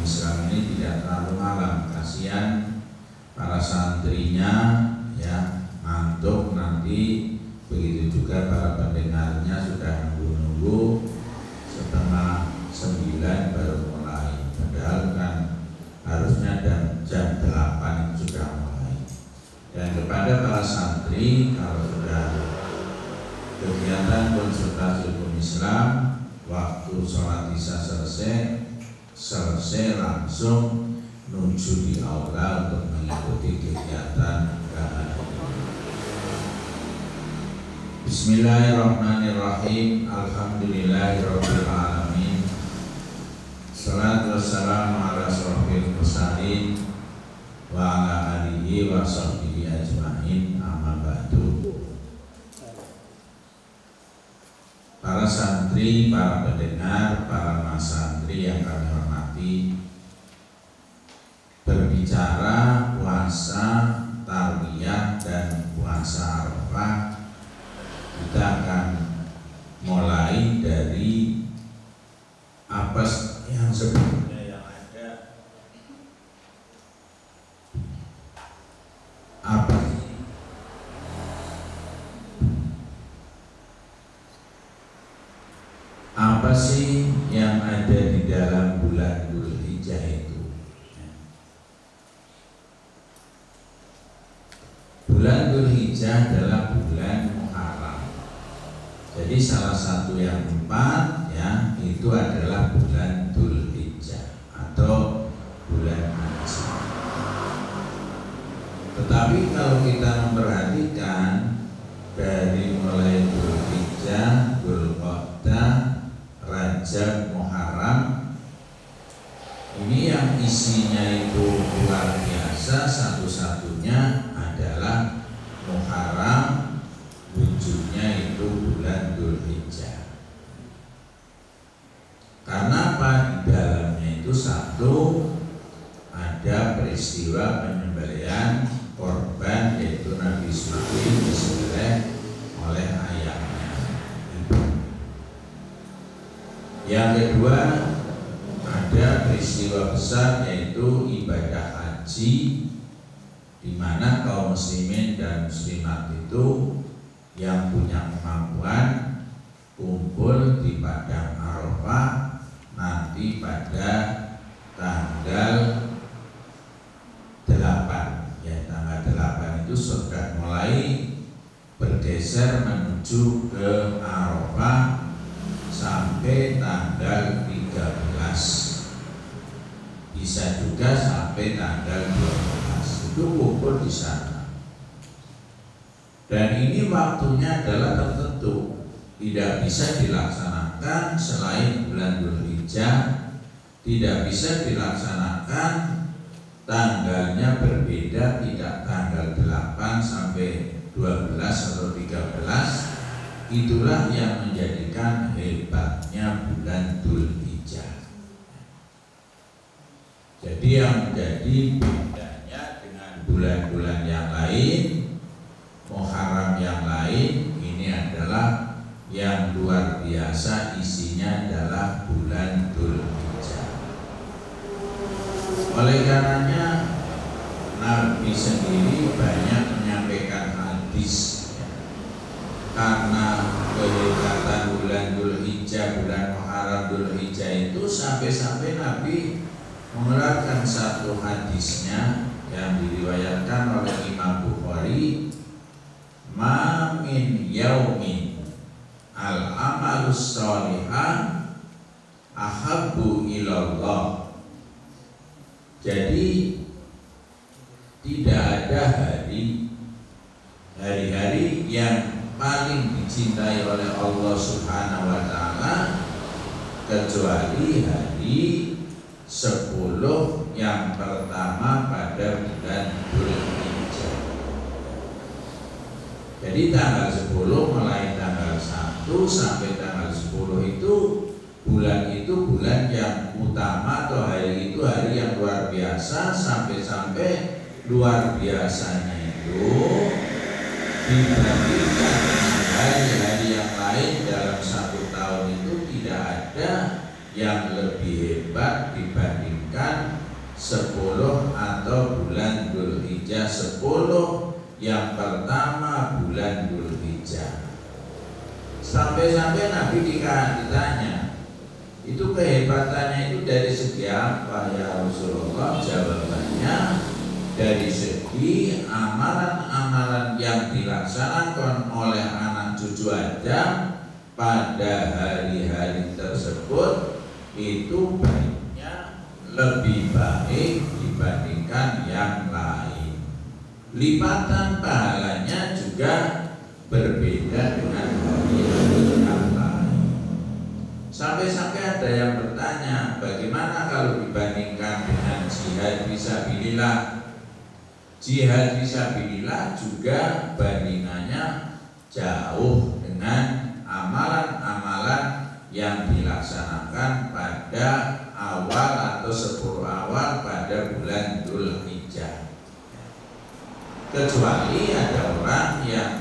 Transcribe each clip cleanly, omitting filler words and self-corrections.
Islam ini tidak terlalu malam, kasihan para santrinya ya ngantuk nanti, begitu juga para pendengarnya sudah nunggu-nunggu setengah 9 baru mulai, padahal kan harusnya jam 8 itu sudah mulai. Dan kepada para santri, kalau sudah kegiatan konsultasi hukum Islam, waktu sholat isya selesai langsung menuju di aula untuk mengikuti kegiatan agama. Bismillahirrahmanirrahim. Alhamdulillahirabbil alamin. Shalatu wassalamu ala asyrofil mursalin wa ala alihi wa sahbihi ajma'in, amma ba'du. Para santri, para pendengar, para mas santri yang kami hormati, berbicara puasa Tarwiyah dan puasa Arafah, kita akan mulai dari apa yang sebelumnya yang ada. Apa sih yang ada di dalam bulan Dzulhijjah itu? Bulan Dzulhijjah adalah bulan Muharram. Jadi salah satu yang 4 ya itu adalah bulan Dzulhijjah atau bulan haji. Tetapi kalau kita memperhatikan dari mulai Dzulhijjah, Dzulqa'dah, Rajab, Muharram, ini yang isinya itu luar biasa, satu-satunya adalah Muharram, wujudnya itu bulan Dzulhijjah. Karena apa? Di dalamnya itu satu, ada peristiwa penyembelihan korban, yaitu Nabi Ismail disembelih oleh ayahnya. Yang kedua, ada peristiwa besar yaitu ibadah haji, di mana kaum muslimin dan muslimat itu yang punya kemampuan kumpul di padang Arafah nanti pada tanggal 8 ya, tanggal 8 itu sudah mulai bergeser menuju ke Arafah sampai tanggal 13, bisa juga sampai tanggal 12 itu kumpul di sana. Dan ini waktunya adalah tertentu, tidak bisa dilaksanakan selain bulan Dzulhijjah, tidak bisa dilaksanakan tanggalnya berbeda, tidak tanggal 8 sampai 12 atau 13. Itulah yang menjadikan hebatnya bulan Dzulhijjah. Jadi yang menjadi bedanya dengan bulan-bulan yang lain, Muharram yang lain, ini adalah yang luar biasa, isinya adalah bulan Dzulhijjah. Oleh karenanya Nabi sendiri banyak menyampaikan hadis karena kehebatan bulan Dzulhijjah, bulan Muharram Dzulhijjah itu, sampai-sampai Nabi mengeluarkan satu hadisnya yang diriwayatkan oleh Imam Bukhari, ma min yaumin al amalus sholihan ahabbu ilallah. Jadi tidak ada hari-hari yang paling dicintai oleh Allah Subhanahu wa Ta'ala kecuali hari 10 yang pertama pada bulan Dzulhijjah. Jadi tanggal 10 mulai tanggal 1 sampai tanggal 10 itu bulan yang utama, atau hari itu hari yang luar biasa, sampai luar biasanya itu dibandingkan dengan hari-hari yang lain dalam satu tahun itu tidak ada yang lebih hebat dibandingkan dibandingkan 10 atau bulan Dzulhijjah 10 yang pertama bulan Dzulhijjah. Sampai-sampai Nabi ditanya, itu kehebatannya itu dari segi apa ya Rasulullah? Jawabannya dari segi amalan-amalan yang dilaksanakan oleh anak cucu Adam pada hari-hari tersebut itu baiknya lebih baik dibandingkan yang lain. Lipatan pahalanya juga berbeda dengan hari-hari yang lain. Sampai-sampai ada yang bertanya, bagaimana kalau dibandingkan dengan jihad fisabilillah? Jihad fisabilillah juga bandingannya jauh dengan amalan-amalan yang dilaksanakan pada awal atau 10 awal pada bulan Dzulhijjah. Kecuali ada orang yang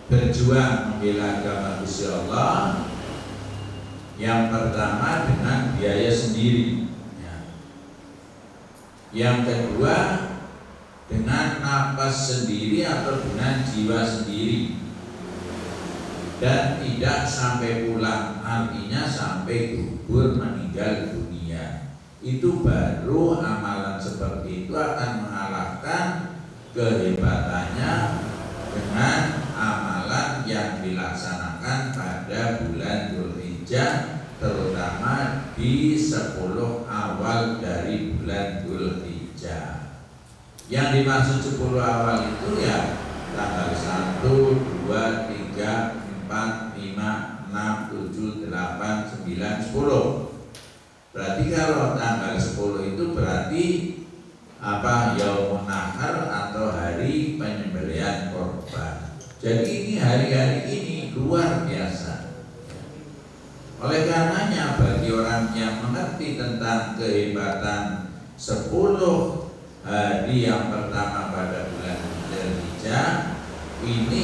berjuang membela agama Gusti Allah, yang pertama dengan biaya sendiri, yang kedua dengan nafas sendiri atau dengan jiwa sendiri, dan tidak sampai pulang, artinya sampai gugur meninggal dunia. Itu baru amalan seperti itu akan mengalahkan kehebatannya dengan amalan yang dilaksanakan pada bulan Dzulhijjah, terutama di 10 awal dari bulan Dzulhijjah. Yang dimaksud 10 awal itu ya tanggal 1, 2, 3, 4, 5, 6, 7, 8, 9, 10. Berarti kalau tanggal 10 itu berarti Yaumun Nahar atau hari penyembelihan korban. Jadi ini hari-hari ini luar biasa. Oleh karenanya bagi orang yang mengerti tentang kehebatan 10 hari yang pertama pada bulan Dzulhijjah, ini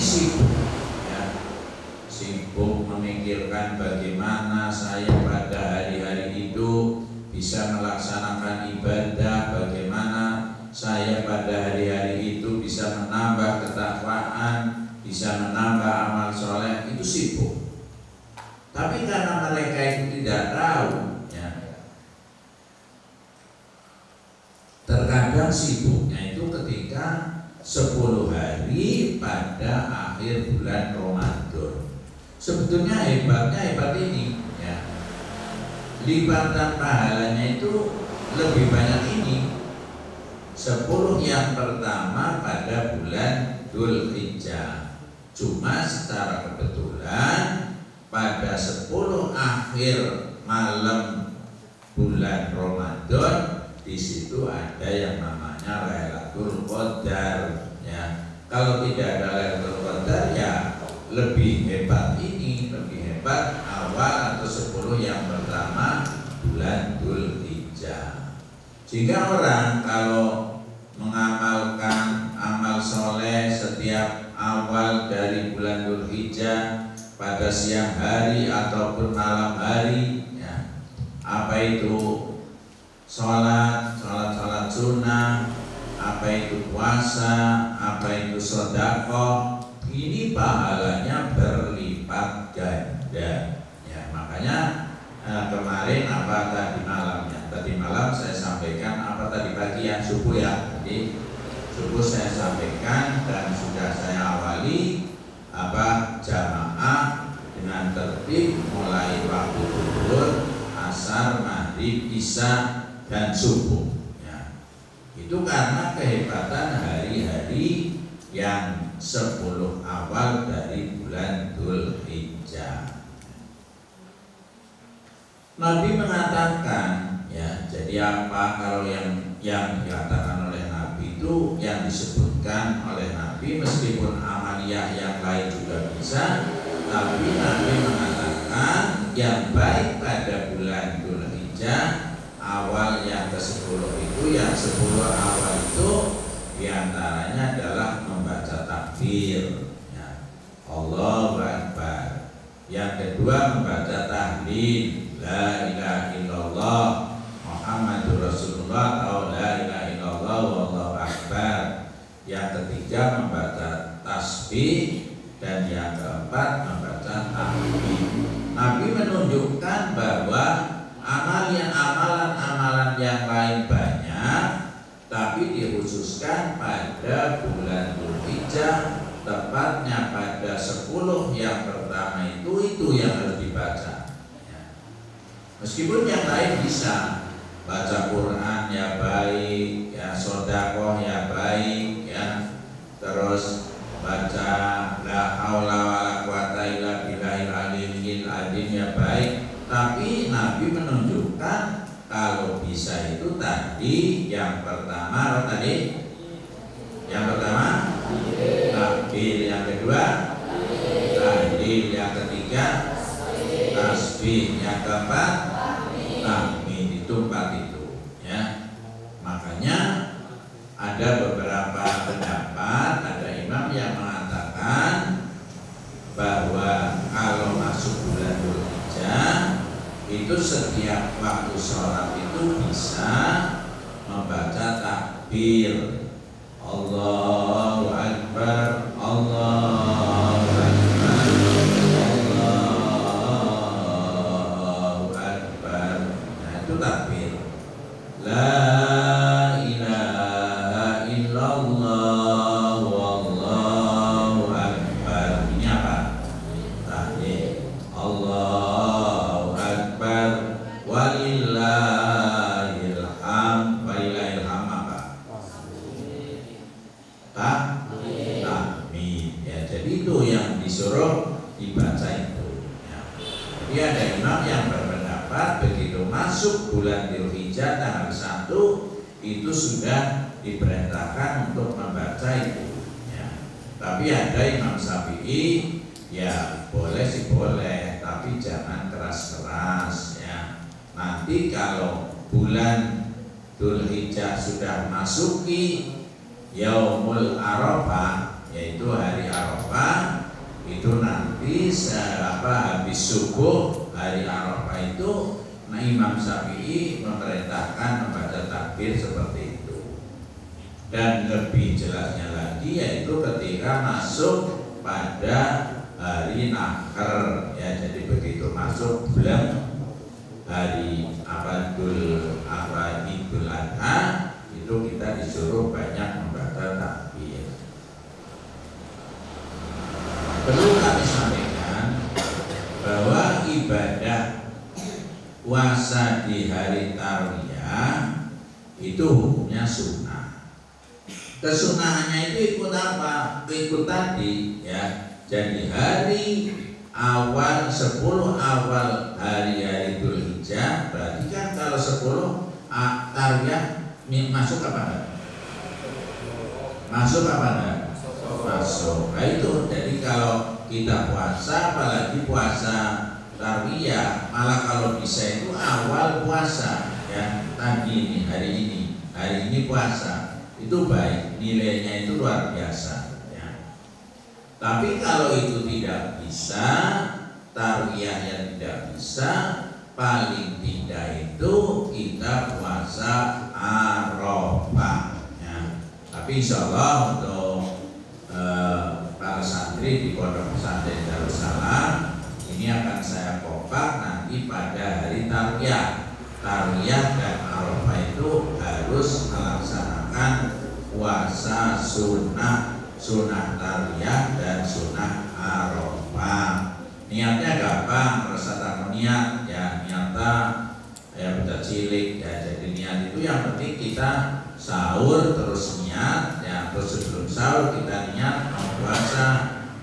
sibuk memikirkan bagaimana saya pada hari-hari itu bisa melaksanakan ibadah, bagaimana saya pada hari-hari itu bisa menambah ketakwaan, bisa menambah amal soleh, itu sibuk. Tapi karena mereka itu tidak tahu, terkadang sibuknya itu ketika 10 hari pada akhir bulan Ramadan. Sebetulnya hebat ini, lipatan pahalanya itu lebih banyak ini 10 yang pertama pada bulan Dzulhijjah. Cuma secara kebetulan pada 10 akhir malam bulan Ramadan, di situ ada yang namanya Lailatul Qadar. Kalau tidak ada Lailatul Qadar ya lebih hebat ini, lebih hebat awal atau 10 yang pertama bulan Dzulhijjah. Sehingga orang kalau mengamalkan amal soleh setiap awal dari bulan Dzulhijjah pada siang hari ataupun malam hari, apa itu sholat sunnah, apa itu puasa, apa itu sedekah, ini pahalanya berlipat ganda. Makanya kemarin tadi malam saya sampaikan, tadi pagi subuh jadi subuh saya sampaikan dan sudah saya awali jamaah dengan tertib mulai waktu zuhur, asar, maghrib, isya dan subuh. Itu karena kehebatan hari-hari yang 10 awal dari bulan Dzulhijjah. Nabi mengatakan, jadi apa kalau yang dikatakan oleh Nabi itu yang disebutkan oleh Nabi, meskipun amaliyah yang lain juga bisa, tapi Nabi mengatakan yang baik pada bulan Dzulhijjah awal yang ke-10 itu, yang 10 awal itu diantaranya adalah membaca takbir, Allahu Akbar. Yang kedua membaca tahlil, la ilaha illallah. ketiga membaca tasbih, dan yang keempat membaca tahmid. Nabi menunjukkan bahwa amalan-amalan yang lain banyak, tapi dikhususkan pada bulan Dzulhijjah, tepatnya pada 10 yang pertama itu yang harus dibaca. Meskipun yang lain bisa baca Quran ya baik, ya sedekah ya baik, ya terus baca la haula wala quwata illa billahil aliyyil azim ya baik. Tapi Nabi menunjukkan kalau bisa itu tadi yang pertama apa tadi? Yang pertama takbir, yang kedua tahlil, yang ketiga tasbih, yang keempat tahmid. Itu 4 itu ya. Makanya ada beberapa pendapat, ada imam yang mengatakan bahwa kalau masuk bulan Dzulhijjah itu setiap waktu sholat itu bisa membaca takbir, Allahu Akbar, Allahu Akbar, Allahu Akbar. Nah itu takbir. La ilaha illallah wallahu akbar. Ini apa? Tahlil. Allahu akbar walillahil hamd. Walillahil hamd apa? Tahmid. Ya, jadi itu yang disuruh dibaca itu. Ya. Jadi ada imam yang berpendapat begitu masuk bulan Dzulhijjah tanggal 1 itu sudah diperintahkan untuk membaca itu ya. Tapi ada Imam Syafi'i ya boleh sih boleh, tapi jangan keras-keras ya. Nanti kalau bulan Dzulhijjah sudah masuki Yaumul Arafah, yaitu hari Arafah, itu nanti habis subuh hari Arafah itu, nah Imam Syafi'i memerintahkan membaca takbir seperti itu. Dan lebih jelasnya lagi yaitu ketika masuk pada hari Nahar ya. Jadi begitu masuk bulan hari Idul Adha itu kita disuruh banyak membaca takbir. Perlu kami sampaikan bahwa ibadah puasa di hari Tarwiyah itu hukumnya sunnah. Kesunahannya itu ikut apa? Ikut tadi ya. Jadi hari awal 10 awal hari-hari Dzulhijjah, berarti kan kalau 10 Tarwiyah masuk apa enggak? Masuk apa enggak? Masuk. Nah itu jadi kalau kita puasa, apalagi puasa Tarwiyah, malah kalau bisa itu awal puasa ya. Tadi ini hari ini puasa itu baik, nilainya itu luar biasa ya. Tapi kalau itu tidak bisa, Tarwiyah yang tidak bisa, paling tidak itu kita puasa Arafah ya. Tapi insya Allah untuk para santri di Pondok Pesantren Darussalam ini akan saya kompak nanti pada hari Tarwiyah. Tarwiyah dan Arafah itu harus melaksanakan puasa sunnah Tarwiyah dan sunnah Arafah. Niatnya gampang, rasa tak niat ya, niatnya ya beda cilik ya. Jadi niat itu yang penting kita sahur terus niat ya, terus sebelum sahur kita niat mau puasa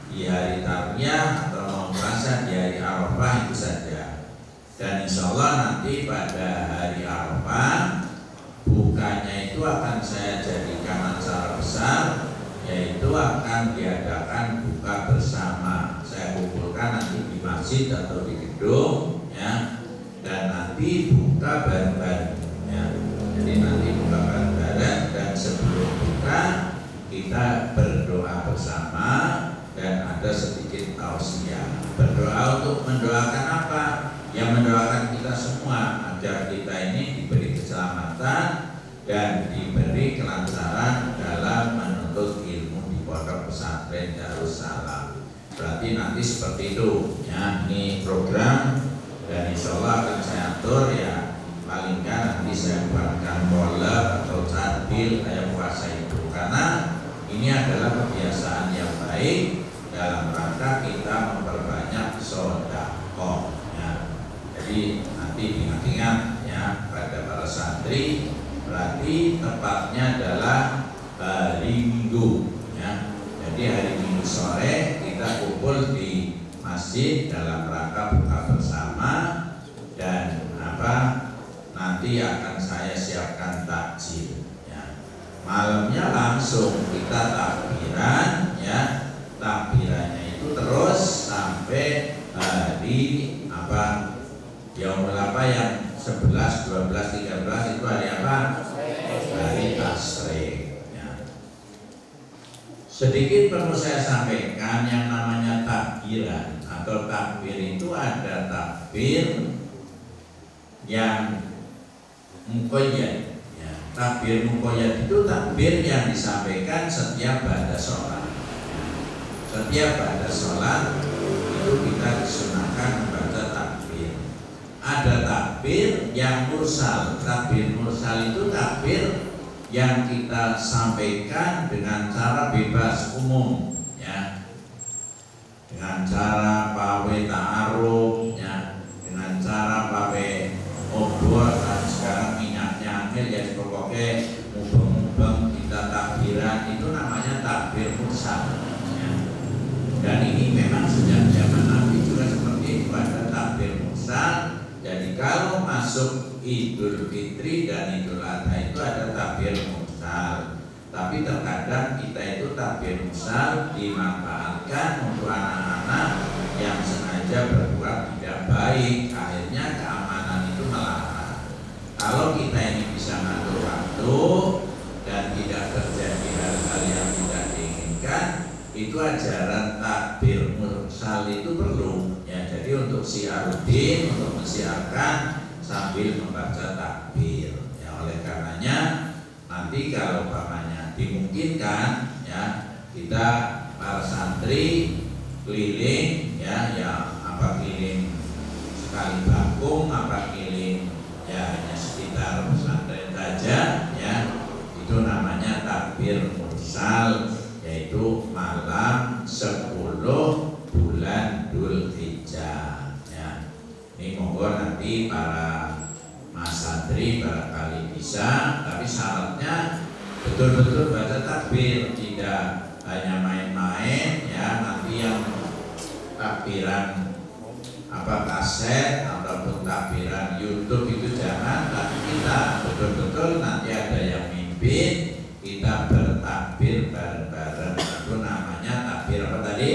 di hari Tarwiyah atau mau puasa di hari Arafah itu saja. Dan insya Allah nanti pada hari Arafah bukanya itu akan saya jadikan acara besar, yaitu akan diadakan buka bersama. Saya kumpulkan nanti di masjid atau di gedung ya, dan nanti buka bareng-bareng ya. Jadi nanti buka bareng-bareng, dan sebelum buka kita berdoa bersama dan ada sedikit tausiah. Berdoa untuk mendoakan apa? Yang mendoakan kita semua agar kita ini diberi keselamatan dan diberi kelancaran dalam menuntut ilmu di Pondok Pesantren Darussalam. Berarti nanti seperti itu ya, ini program dan insya Allah akan saya atur ya, paling kan nanti saya buatkan bola atau cadil kayak puasa itu, karena ini adalah kebiasaan yang baik dalam rangka kita memperbanyak sedekah ya. Jadi nanti diingat-ingat ya pada para santri, berarti tepatnya adalah hari Minggu ya. Jadi hari Minggu sore kita kumpul di masjid dalam rangka buka bersama, dan nanti akan saya siapkan takjil ya. Malamnya langsung kita takbiran ya, takbirannya itu terus sampai hari Yaumul yang 11, 12, 13 itu hari apa? Hari Tasyrik ya. Sedikit perlu saya sampaikan, yang namanya takbiran atau takbir itu ada takbir yang muqayyad ya. Takbir muqayyad itu takbir yang disampaikan setiap ba'da sholat. Setiap ba'da sholat itu kita disunahkan membaca takbir. Ada takbir yang mursal. Takbir mursal itu takbir yang kita sampaikan dengan cara bebas umum ya, dengan cara pawe ta'aruf ya, dengan cara pawe obor, dan sekarang minyaknya ambil jadi pokoknya mubeng-mubeng kita takbiran, itu namanya takbir mursal ya. Dan ini memang sejak zaman Nabi juga seperti itu, ada takbir mursal. Jadi kalau masuk Idul Fitri dan Idul Adha itu ada takbir mursal. Tapi terkadang kita itu takbir mursal dimanfaatkan untuk anak-anak yang sengaja berbuat tidak baik, akhirnya keamanan itu melarang. Kalau kita ini bisa ngatur waktu dan tidak terjadi hal-hal yang tidak diinginkan, itu ajaran takbir mursal itu perlu ya. Jadi untuk syiaruddin, untuk mensiarkan sambil membaca takbir ya. Oleh karenanya nanti kalau umpamanya dimungkinkan ya, kita para santri keliling ya, keliling sekali bakung, keliling ya hanya sekitar pesantren saja ya, itu namanya takbir mursal, yaitu malam 10 bulan Dzulhijjah ya. Ini monggo nanti para mas santri barangkali bisa, tapi syaratnya betul-betul baca takbir, tidak hanya main-main ya. Nanti yang takbiran kaset ataupun takbiran YouTube itu jangan, tapi kita betul-betul nanti ada yang mimpin, kita bertakbir bareng-bareng. Itu namanya takbir apa tadi?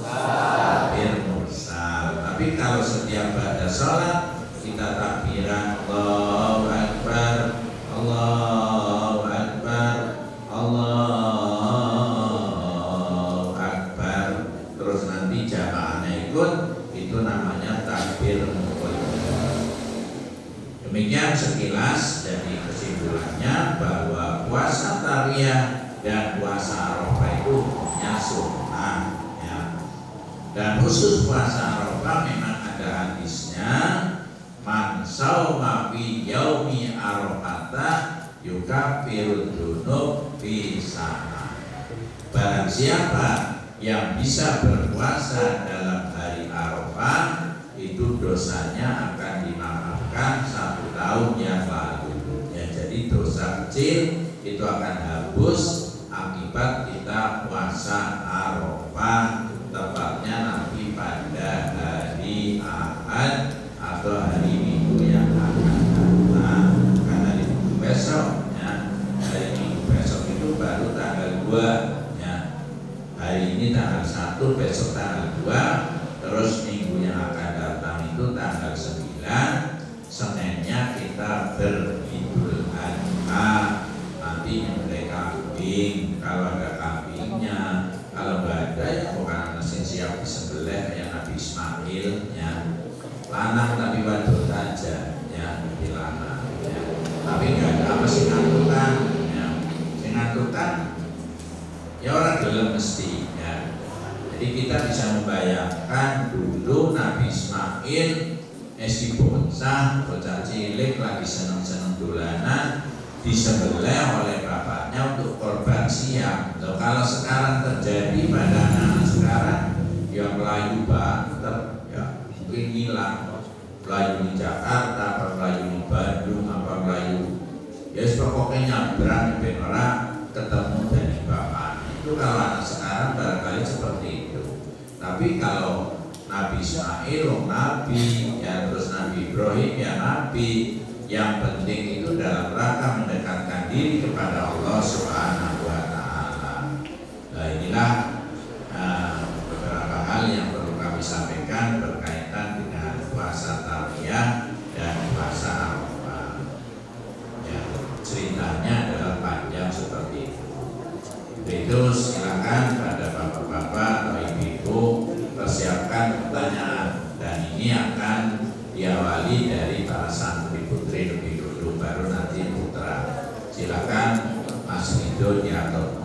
Takbir mursal. Tapi kalau setiap pada sholat kita takbiran Allahu Akbar, Allahu Akbar, Allahu Akbar, terus nanti jamaahnya ikut, itu namanya takbir muqayyad. Demikian sekilas jadi kesimpulannya bahwa puasa Tarwiyah dan puasa Arafah itu hukumnya sunnah ya. Dan khusus puasa Arafah memang ada hadisnya, man shauma fi yaumi arafata yukaffiru dzunub fi sana. Barang siapa yang bisa berpuasa dalam hari Arafah, itu dosanya akan dimaafkan 1 tahun yang lalu ya. Jadi dosa kecil itu akan hapus akibat kita puasa Arafah, tepatnya nanti pada hari Ahad atau hari Minggu yang akan datang. Karena hari Minggu besok ya, hari Minggu besok itu baru tanggal 2 ya. Hari ini tanggal 1, besok tanggal 2, terus minggu yang akan datang itu tanggal 9. Seninnya kita beridul adha, nanti nyembelih kambing kalau ada kambingnya. Kalau nggak ada ya bukan mesin siap disembelih kayak Nabi Ismail ya, lanang tapi wadon saja ya, di lanang ya. Tapi nggak ada apa sih ngatukan ya, sing ngatukan Ya orang gelem mesti ya. Jadi kita bisa membayangkan dulu Nabi Ismail meski bocah cilik lagi seneng-seneng dolanan disembelih oleh bapaknya untuk korban siang. Loh, kalau sekarang terjadi pada anak sekarang yang Melayu banget ya mungkin hilang, Melayu di Jakarta, apa Melayu di Bandung, apa Melayu ya pokoknya nyabrang ben ora ketemu dari bapak. Itu kalau anak sekarang barangkali seperti itu. Tapi kalau Nabi Ismail Nabi ya, terus Nabi Ibrahim ya Nabi, yang penting itu dalam rangka mendekatkan diri kepada Allah Subhanahu wa Ta'ala. Nah inilah beberapa hal yang perlu kami sampaikan berkaitan dengan puasa Tarwiyah dan puasa Arafah. Ya, ceritanya adalah panjang seperti itu. Itu silakan pada bapak-bapak atau ibu-ibu persiapkan pertanyaan, dan ini akan diawali dari para santri putri lebih dulu, baru nanti putra. Silakan Mas Ridho diatur.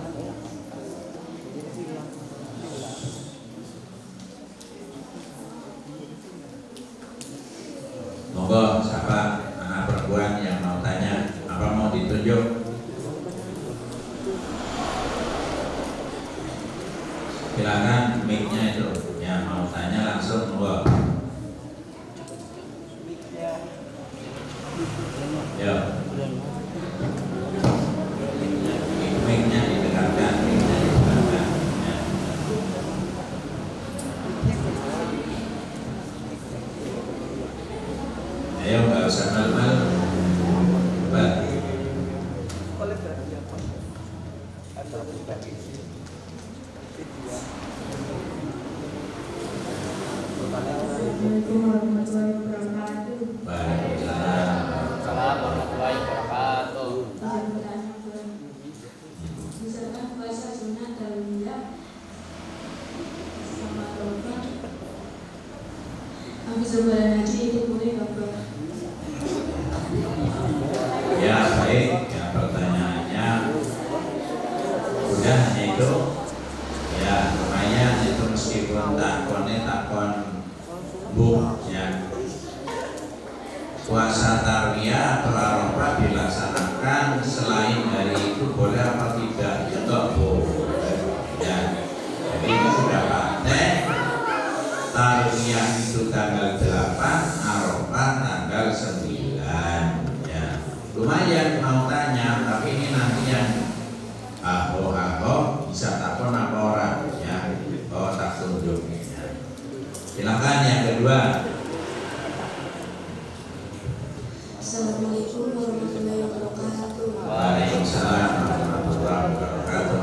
Monggo siapa anak perempuan yang mau tanya, apa mau ditunjuk? Silakan mic-nya itu yang mau tanya langsung monggo. Ya. Mic-nya didekatkan, mic-nya didekatkan. Ya. Ayo nggak usah malu-malu. Assalamualaikum warahmatullahi wabarakatuh. Waalaikumsalam warahmatullahi wabarakatuh. Misalkan puasa sunat Tarwiyah sama Arafah, habis lebaran haji itu boleh apa? Ya baik, ya pertanyaannya udah hanya itu. Ya lumayan itu, meskipun takon ya. Puasa Tarwiyah atau Arafah dilaksanakan selain hari itu boleh apa tidak? Ya tak boleh ya. Jadi ini sudah paten. Tarwiyah itu tanggal 8, Arafah tanggal 9 ya. Lumayan mau tanya, tapi ini nanti yang bisa takon apa orang ya. Oh tak tunjuk ya. Silakan yang kedua. Assalamualaikum warahmatullahi wabarakatuh. Waalaikumsalam warahmatullahi wabarakatuh.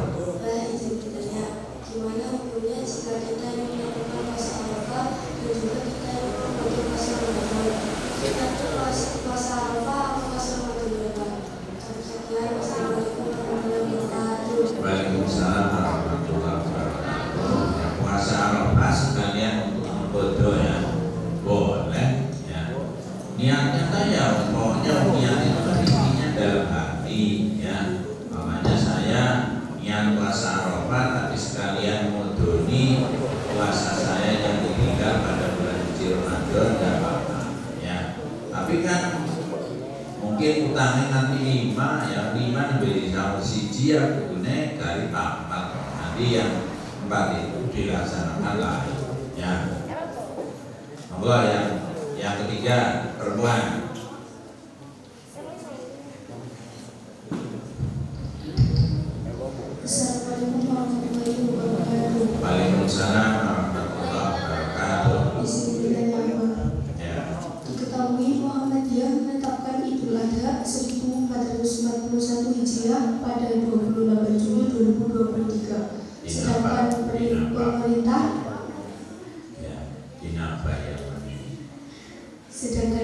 Izin bertanya, gimana hukumnya jika kita ingin melakukan puasa Arafah dan juga kita ingin melakukan puasa Ramadan? Kita itu puasa Arafah atau puasa Ramadan berapa? Sekian, wassalamualaikum warahmatullahi wabarakatuh. Waalaikumsalam warahmatullahi wabarakatuh. Ya, puasa Arafah sekalian untuk bodoh ya, boleh ya. Niatnya saya pokoknya niat itu intinya dalam hati ya. Makanya saya niat puasa Arafah tapi sekalian modoni puasa saya yang ditinggal pada bulan suci Ramadan dan apa ya. Tapi kan mungkin utangnya nanti 5 ya, 5 beri sama siji ya kudune dari 4. Nanti yang 4 itu dilaksanakan lain ya. Monggo yang ketiga perempuan. Assalamualaikum warahmatullahi wabarakatuh. Waalaikumsalam warahmatullahi wabarakatuh. Bismillahirrahmanirrahim. Ya. Diketahui Muhammadiyah menetapkan Idul Adha 1441 Hijriah pada 28 Juli 2023. Sedangkan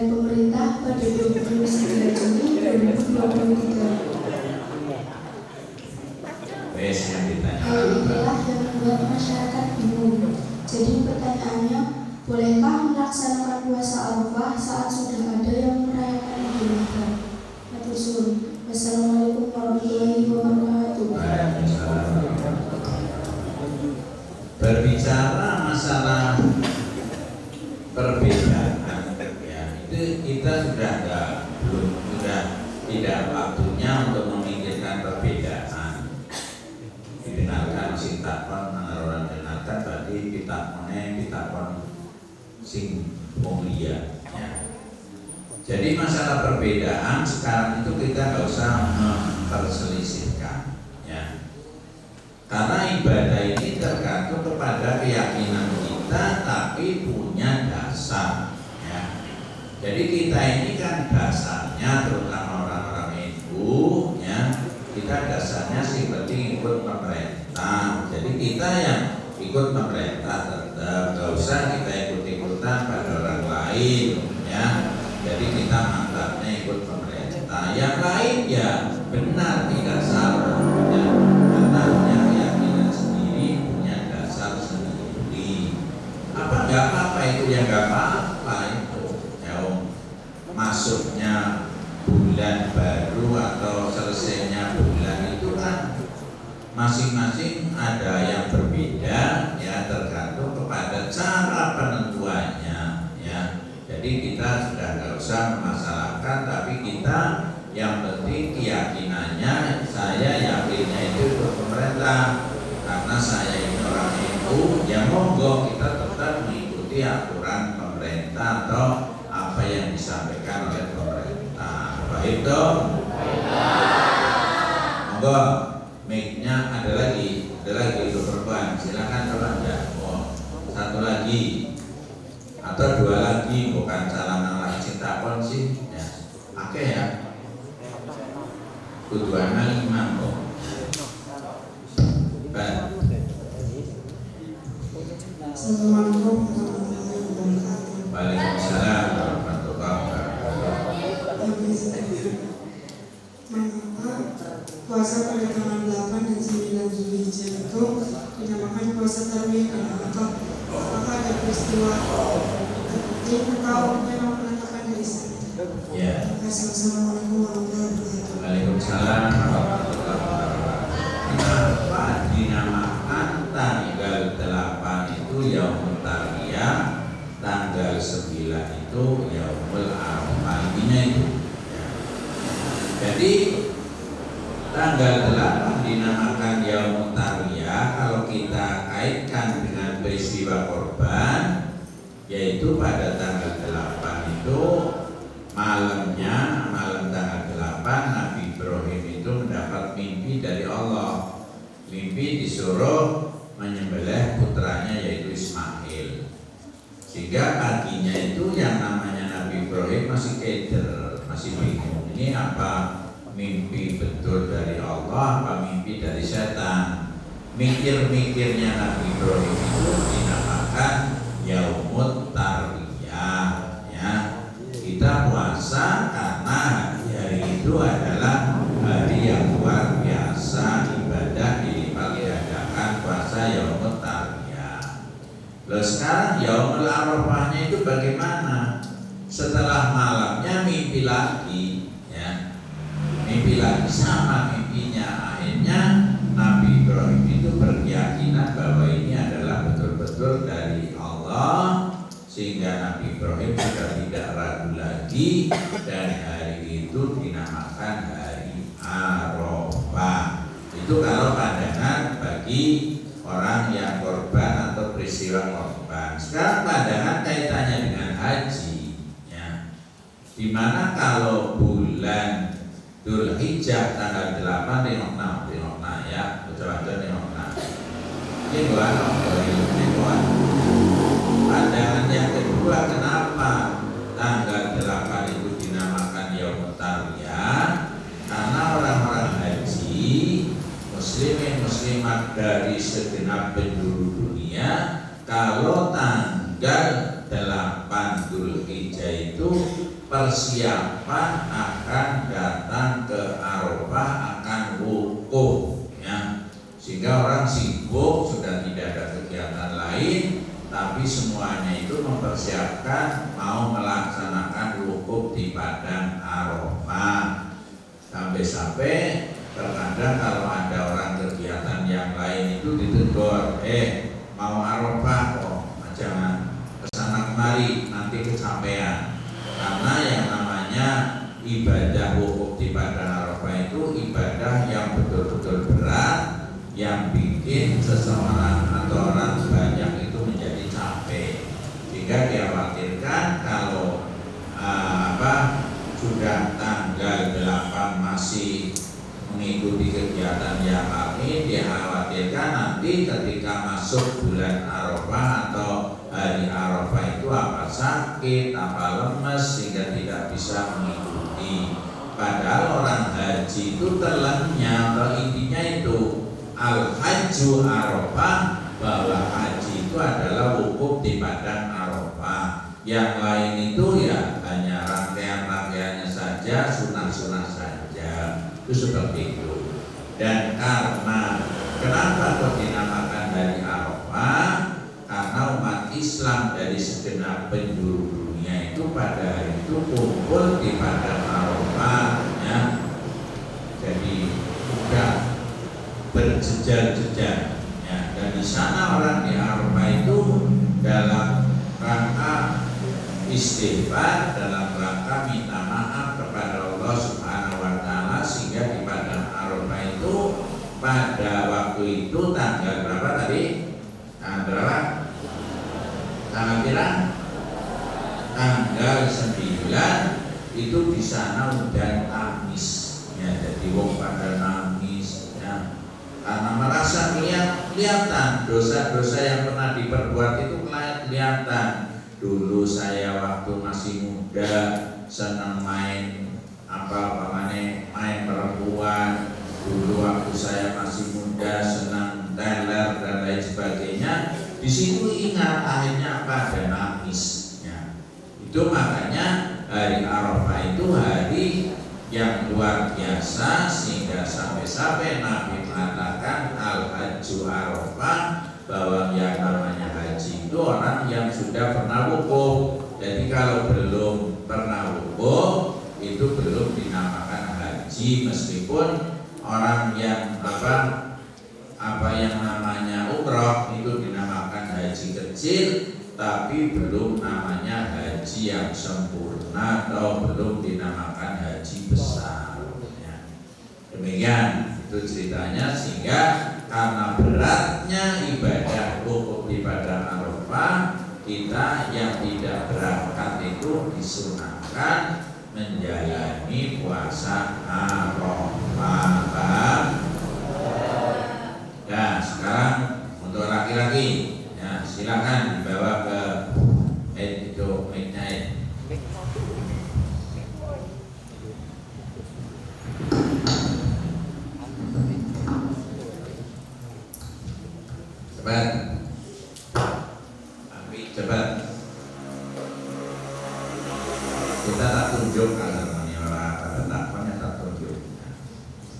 pemerintah pada 29 Juni 2023. Hal inilah yang membuat masyarakat bingung. Jadi pertanyaannya, bolehkah melaksanakan puasa Arafah saat sudah ada yang merayakan Idul Adha? Matur suwun. Wassalamualaikum warahmatullahi wabarakatuh. perbedaan ya, itu kita sudah tidak waktunya untuk memikirkan perbedaan. Didengarkan sing takon orang dengarkan berarti pitakon sing wong liya ya. Jadi masalah perbedaan sekarang itu kita nggak usah memperselisihkan ya. Karena ibadah ini tergantung kepada keyakinan kita, tapi punya dasar ya. Jadi kita ini kan dasarnya, terutama orang-orang NU ya, kita dasarnya sih penting ikut pemerintah. Jadi kita yang ikut pemerintah tetap, nggak usah kita ikut-ikutan pada orang lain ya. Jadi kita mantapnya ikut pemerintah. Yang lain ya benar, tidak salah ya. Karena punya keyakinan sendiri, punya dasar sendiri. Apa nggak apa-apa itu ya, nggak apa-apa itu ya. Masuknya bulan baru atau selesainya bulan itu kan masing-masing ada yang berbeda ya, tergantung kepada cara penentuannya ya. Jadi kita sudah nggak usah memasalahkan, tapi kita yang penting keyakinannya, saya yakinnya itu untuk pemerintah. Karena saya ini orang NU, ya monggo kita tetap mengikuti aturan pemerintah atau apa yang disampaikan oleh pemerintah. Baik dong? Monggo, mic-nya ada lagi untuk perempuan. Silakan kalau ada. Oh, satu lagi atau dua lagi, bukan salah nang cinta pon sih ya. Oke ya. Tujuannya 5 kok. Assalamualaikum warahmatullahi wabarakatuh. Waalaikumsalam warahmatullahi wabarakatuh. Mengapa puasa pada tanggal 8 dan 9 Zulhijjah itu dinamakan puasa Tarwiyah dan apakah ada peristiwa terpenting atau memang penetapan dari sana? Ya. Assalamualaikum warahmatullahi wabarakatuh. Waalaikumsalam warahmatullahi wabarakatuh. Kenapa dinamakan tanggal 8 itu Yaumul Tarwiyah, tanggal 9 itu Yaumul Arafah? Intinya itu ya. Jadi tanggal 8 dinamakan Yaumul Tarwiyah kalau kita kaitkan dengan peristiwa korban, yaitu pada tanggal 8 itu malam tanggal 8 Nabi Ibrahim itu mendapat mimpi dari Allah. Mimpi disuruh menyembelih putranya yaitu Ismail. Sehingga paginya itu yang namanya Nabi Ibrahim masih keder, masih bingung. Ini apa mimpi betul dari Allah, apa mimpi dari setan? Mikir-mikirnya Nabi Ibrahim itu dinamakan Yaumut Tarwiyah ya. Kita puasa karena hari itu adalah hari yang luar biasa, ibadah dilipat gandakan, puasa Yaumut Tarwiyah. Lalu sekarang Yaumul Arafahnya itu bagaimana? Setelah malamnya mimpi lagi ya. Mimpi lagi sama mimpinya. Akhirnya Nabi Ibrahim itu berkeyakinan bahwa ini adalah betul-betul dari Allah, sehingga Nabi Ibrahim sudah tidak ragu lagi, dan hari itu dinamakan hari Arafah. Itu kalau pandangan bagi orang yang korban atau peristiwa korban. Sekarang pandangan kaitannya dengan haji ya. Dimana kalau bulan Dzulhijjah tanggal 8 tengok ya, baca-baca tengok. Ini bukan pandangan yang kedua, kenapa tanggal 8 itu dinamakan Yaumut Tarwiyah? Karena orang-orang haji, muslimin muslimat dari segenap penjuru dunia, kalau tanggal 8 Dzulhijjah itu persiapan akan datang ke Arafah, akan wukuf ya. Sehingga orang sibuk, sudah tidak ada kegiatan lain, tapi semuanya itu mempersiapkan mau melaksanakan wukuf di padang Arafah. Sampai-sampai terkadang kalau ada orang kegiatan yang lain itu ditegur, mau Arafah kok jangan kesana hari nanti kecapean. Karena yang namanya ibadah wukuf di padang Arafah itu ibadah yang betul-betul berat, yang bikin seseorang atau orang banyak itu menjadi capek, sehingga dikhawatirkan kalau sudah tanggal 8 masih mengikuti kegiatan yang kami, dikhawatirkan nanti ketika masuk bulan Arafah atau hari Arafah itu apa sakit, apa lemes sehingga tidak bisa mengikuti. Padahal orang haji itu telennya atau intinya itu al-hajju Arafah, bahwa haji itu adalah wukuf di padang Arafah. Yang lain itu ya hanya rangkaian-rangkaiannya saja, sunah-sunah saja. Itu seperti itu. Dan karena kenapa kok dinamakan hari Arafah? Karena umat Islam dari segenap penjuru dunia itu pada hari itu kumpul di padang Arafah, ya. Jadi sudah berjejar-jejar, ya. Dan di sana orang di Arafah itu dalam rangka istighfar, dalam rangka minta maaf kepada Allah Subhanahu wa Ta'ala, sehingga di padang Arafah itu pada waktu itu tanggal berapa tadi? Tanggal berapa? Tanggal berapa? Tanggal 9 itu di sana udah nangis, ya. Jadi wong pada nangis, ya. Karena merasa kelihatan dosa-dosa yang pernah diperbuat itu kelihatan. Dulu saya waktu masih muda senang main main perempuan. Dulu waktu saya masih muda senang teler dan lain sebagainya. Di situ ingat akhirnya pada nangis, ya. Itu makanya hari Arafah itu hari yang luar biasa, sehingga sampai-sampai Nabi mengatakan al-hajju Arafah, bahwa yang namanya haji itu orang yang sudah pernah wukuf. Jadi kalau belum pernah wukuf itu belum dinamakan haji, meskipun orang yang yang namanya umroh itu dinamakan haji kecil, tapi belum namanya haji yang sempurna atau belum dinamakan haji besar, ya. Demikian itu ceritanya, sehingga karena beratnya ibadah wukuf di padang Arafah, kita yang tidak berangkat itu disunahkan menjalani puasa Arafah. Ya, sekarang untuk laki-laki, ya silakan dibawa ke mic-nya. Cepat, cepat. Kita tak tunjuk kalau orang takutnya tak tunjuk.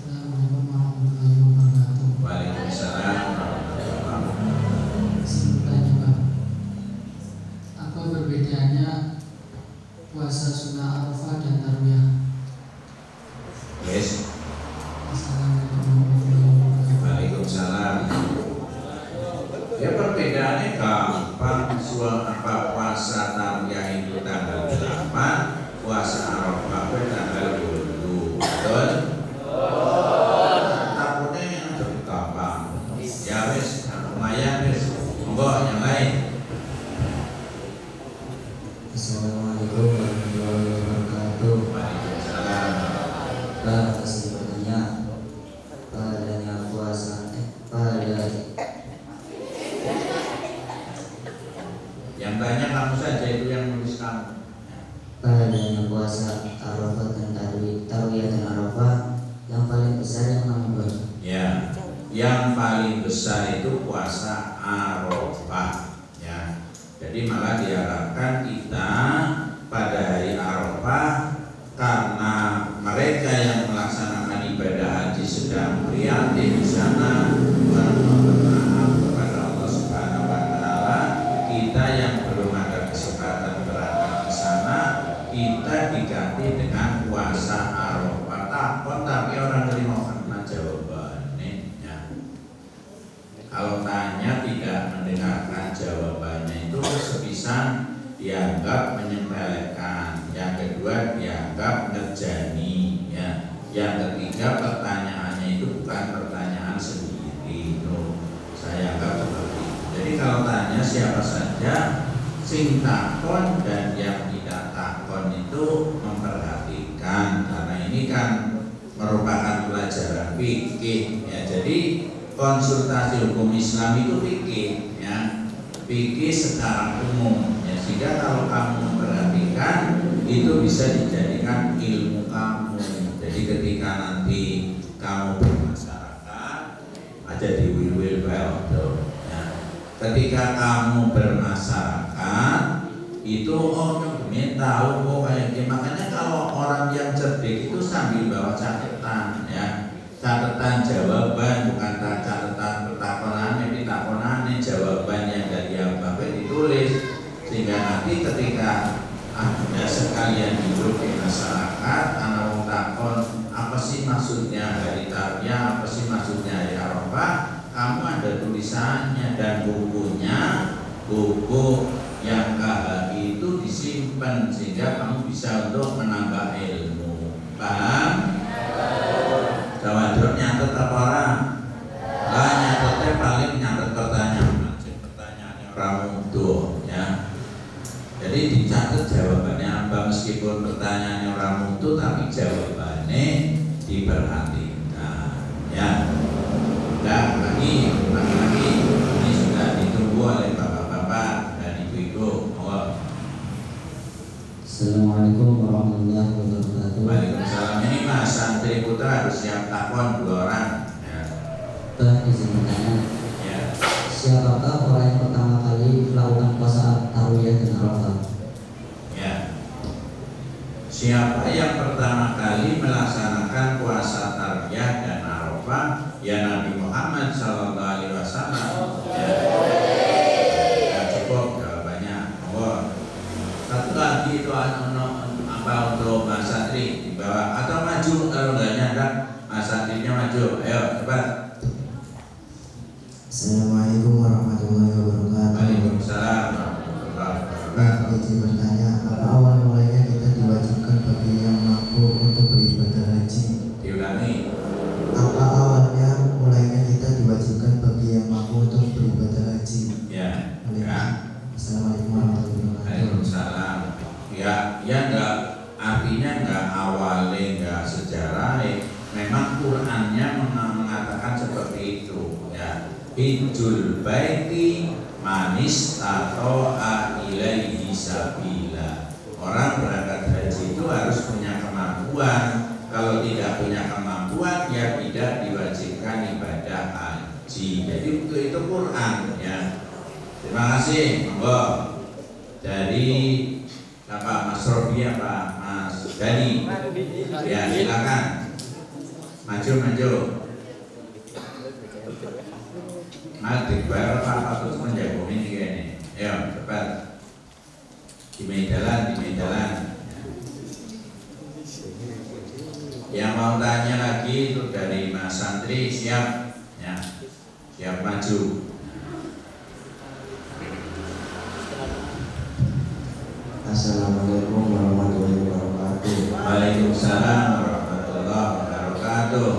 Assalamualaikum warahmatullahi wabarakatuh. Waalaikumsalam warahmatullahi wabarakatuh. Tanya Pak, apa perbedaannya puasa sunnah Arafah dan Tarwiyah? Yes. Assalamualaikum warahmatullahi wabarakatuh. Waalaikumsalam. Ya perbedaannya gampang. Puasa Tarwiyah itu tanggal 8, puasa Arafah itu tanggal 20. Betul? Takutnya yang lebih gampang. Ya wis, lumayan wis. Monggo yang lain. Assalamualaikum warahmatullahi wabarakatuh. Waalaikumsalam. Pak, kasih bertanya padanya puasa pada Yang tanya kamu saja, itu yang nulis kamu. padanya puasa Arafah dan Tarwiyah dan Arafah, yang paling besar yang mana Pak? Ya, yang paling besar itu puasa Arafah, ya. Jadi malah diharapkan kita pada hari Arafah, karena mereka yang melaksanakan ibadah haji sedang prihatin di sana, bermaaf kepada Allah Subhanahu wa Ta'ala. Kita yang belum ada kesempatan berangkat ke sana, kita diganti dengan puasa Arafah. Takut tapi orang terima karena jawabannya, ya. Kalau tanya tidak mendengarkan jawabannya itu sepisan dia dianggap menyepelekan, yang kedua dianggap ngerjani, ya. Yang ketiga pertanyaannya itu bukan pertanyaan sendiri, tuh. Saya anggap seperti itu. Jadi kalau tanya siapa saja, sing takon dan yang tidak takon itu memperhatikan, karena ini kan merupakan pelajaran fikih, ya. Jadi konsultasi hukum Islam itu fikih, ya. Fikih secara umum, ya. Sehingga kalau kamu memperhatikan itu bisa dijadikan ilmu kamu. Jadi ketika nanti kamu bermasyarakat aja di will tuh, ya. Ketika kamu bermasyarakat itu demi tahu kok kayak gini. Makanya kalau orang yang cerdik itu sambil bawa catatan, ya. Catatan jawaban, bukan catatan pertakonannya, pitakonannya, jawabannya dari yang bapak ditulis, sehingga nanti ketika ada sekalian hidup di masyarakat, anak wong takon apa sih maksudnya hari tarbiyah, apa sih maksudnya hari Arafah, kamu ada tulisannya dan bukunya, buku yang KHI itu disimpan sehingga kamu bisa untuk menambah ilmu. Paham? Jawab nyatet apa orang? Lah nyatetnya paling nyatet pertanyaan orang mutu, ya. Jadi dicatat jawabannya apa, meskipun pertanyaannya orang mutu tapi jawabannya diperhatikan, ya. Dan lagi ini sudah ditunggu oleh bapak-bapak dan ibu-ibu. Assalamualaikum warahmatullahi wabarakatuh. Waalaikumsalam. Ini Mas santri putra harus siap takon 2 orang, ya. Izin bertanya, Ya. siapakah orang yang pertama kali melakukan puasa Tarwiyah dan Arafah? Ya. Siapa yang pertama kali melaksanakan puasa Tarbiyah dan Arafah? Ya Nabi Muhammad SAW. Ya. Ya cukup jawabannya. Satu lagi itu apa untuk Mas Santri di bawah atau maju, kalau nggak nyadar Mas Santrinya maju. Ayo cepat. Assalamualaikum warahmatullahi wabarakatuh. Waalaikumsalam warahmatullahi wabarakatuh. Izin bertanya, apa awal mulanya kita diwajibkan bagi yang mampu untuk beribadah haji? Diulangi. Apa awalnya mulanya kita diwajibkan bagi yang mampu untuk beribadah haji? Ya. Ya. Assalamualaikum warahmatullahi wabarakatuh. Waalaikumsalam. Ya enggak, artinya enggak awalnya, enggak sejarah. Memang Qur'annya mengatakan seperti itu, ya. Hijjul baiti manis atau ilaihi sabila. Orang berangkat haji itu harus punya kemampuan. Kalau tidak punya kemampuan, ya tidak diwajibkan ibadah haji. Jadi itu Quran, ya. Terima kasih, monggo. Dari apa Mas Robi apa Mas Dani? Ya silakan. Maju. Mati bayar apa terus menjago ini kayaknya. Ayo cepat. Di jalan. Yang mau tanya lagi itu dari Mas Santri, siap, ya. Siap maju. Assalamualaikum warahmatullahi wabarakatuh. Waalaikumsalam warahmatullahi wabarakatuh.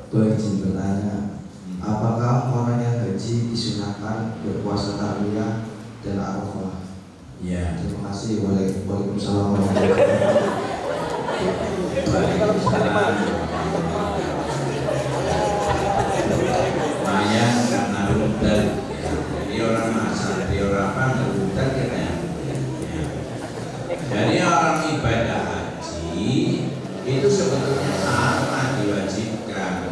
Gue izin bertanya, apakah orang yang haji disunahkan berpuasa Tarwiyah dan Arafah? Ya. Terima kasih. Waalaikumsalam warahmatullahi wabarakatuh. Waalaikumsalam. Lumayan karena rudal. Jadi orang masa, di orang apa rudal kita. Jadi orang ibadah haji itu sebetulnya sama diwajibkan,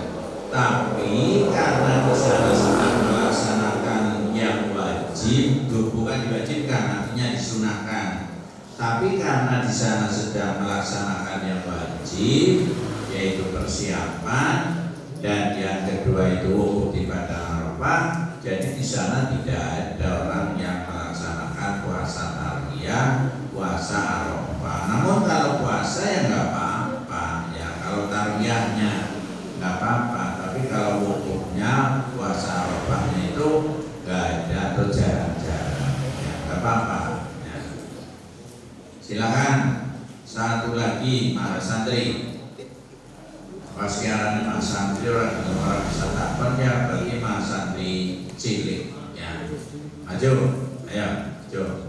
tapi karena di sana sedang melaksanakan yang wajib, bukan diwajibkan, artinya disunahkan. Tapi karena di sana sedang melaksanakan yang wajib, yaitu persiapan, dan yang kedua itu wukuf di padang Arafah, jadi di sana tidak ada orang yang melaksanakan puasa Tarwiyah, puasa Arafah. Namun kalau puasa ya nggak apa-apa, ya kalau Tarwiyahnya nggak apa-apa, tapi kalau wukufnya puasa Arafahnya itu nggak ada atau jarang-jarang, ya nggak apa-apa. Ya. Silakan satu lagi para santri. Pasiaran mas santri orang bisa takon ya bagi mas santri cilik ya. Maju, ayo, maju.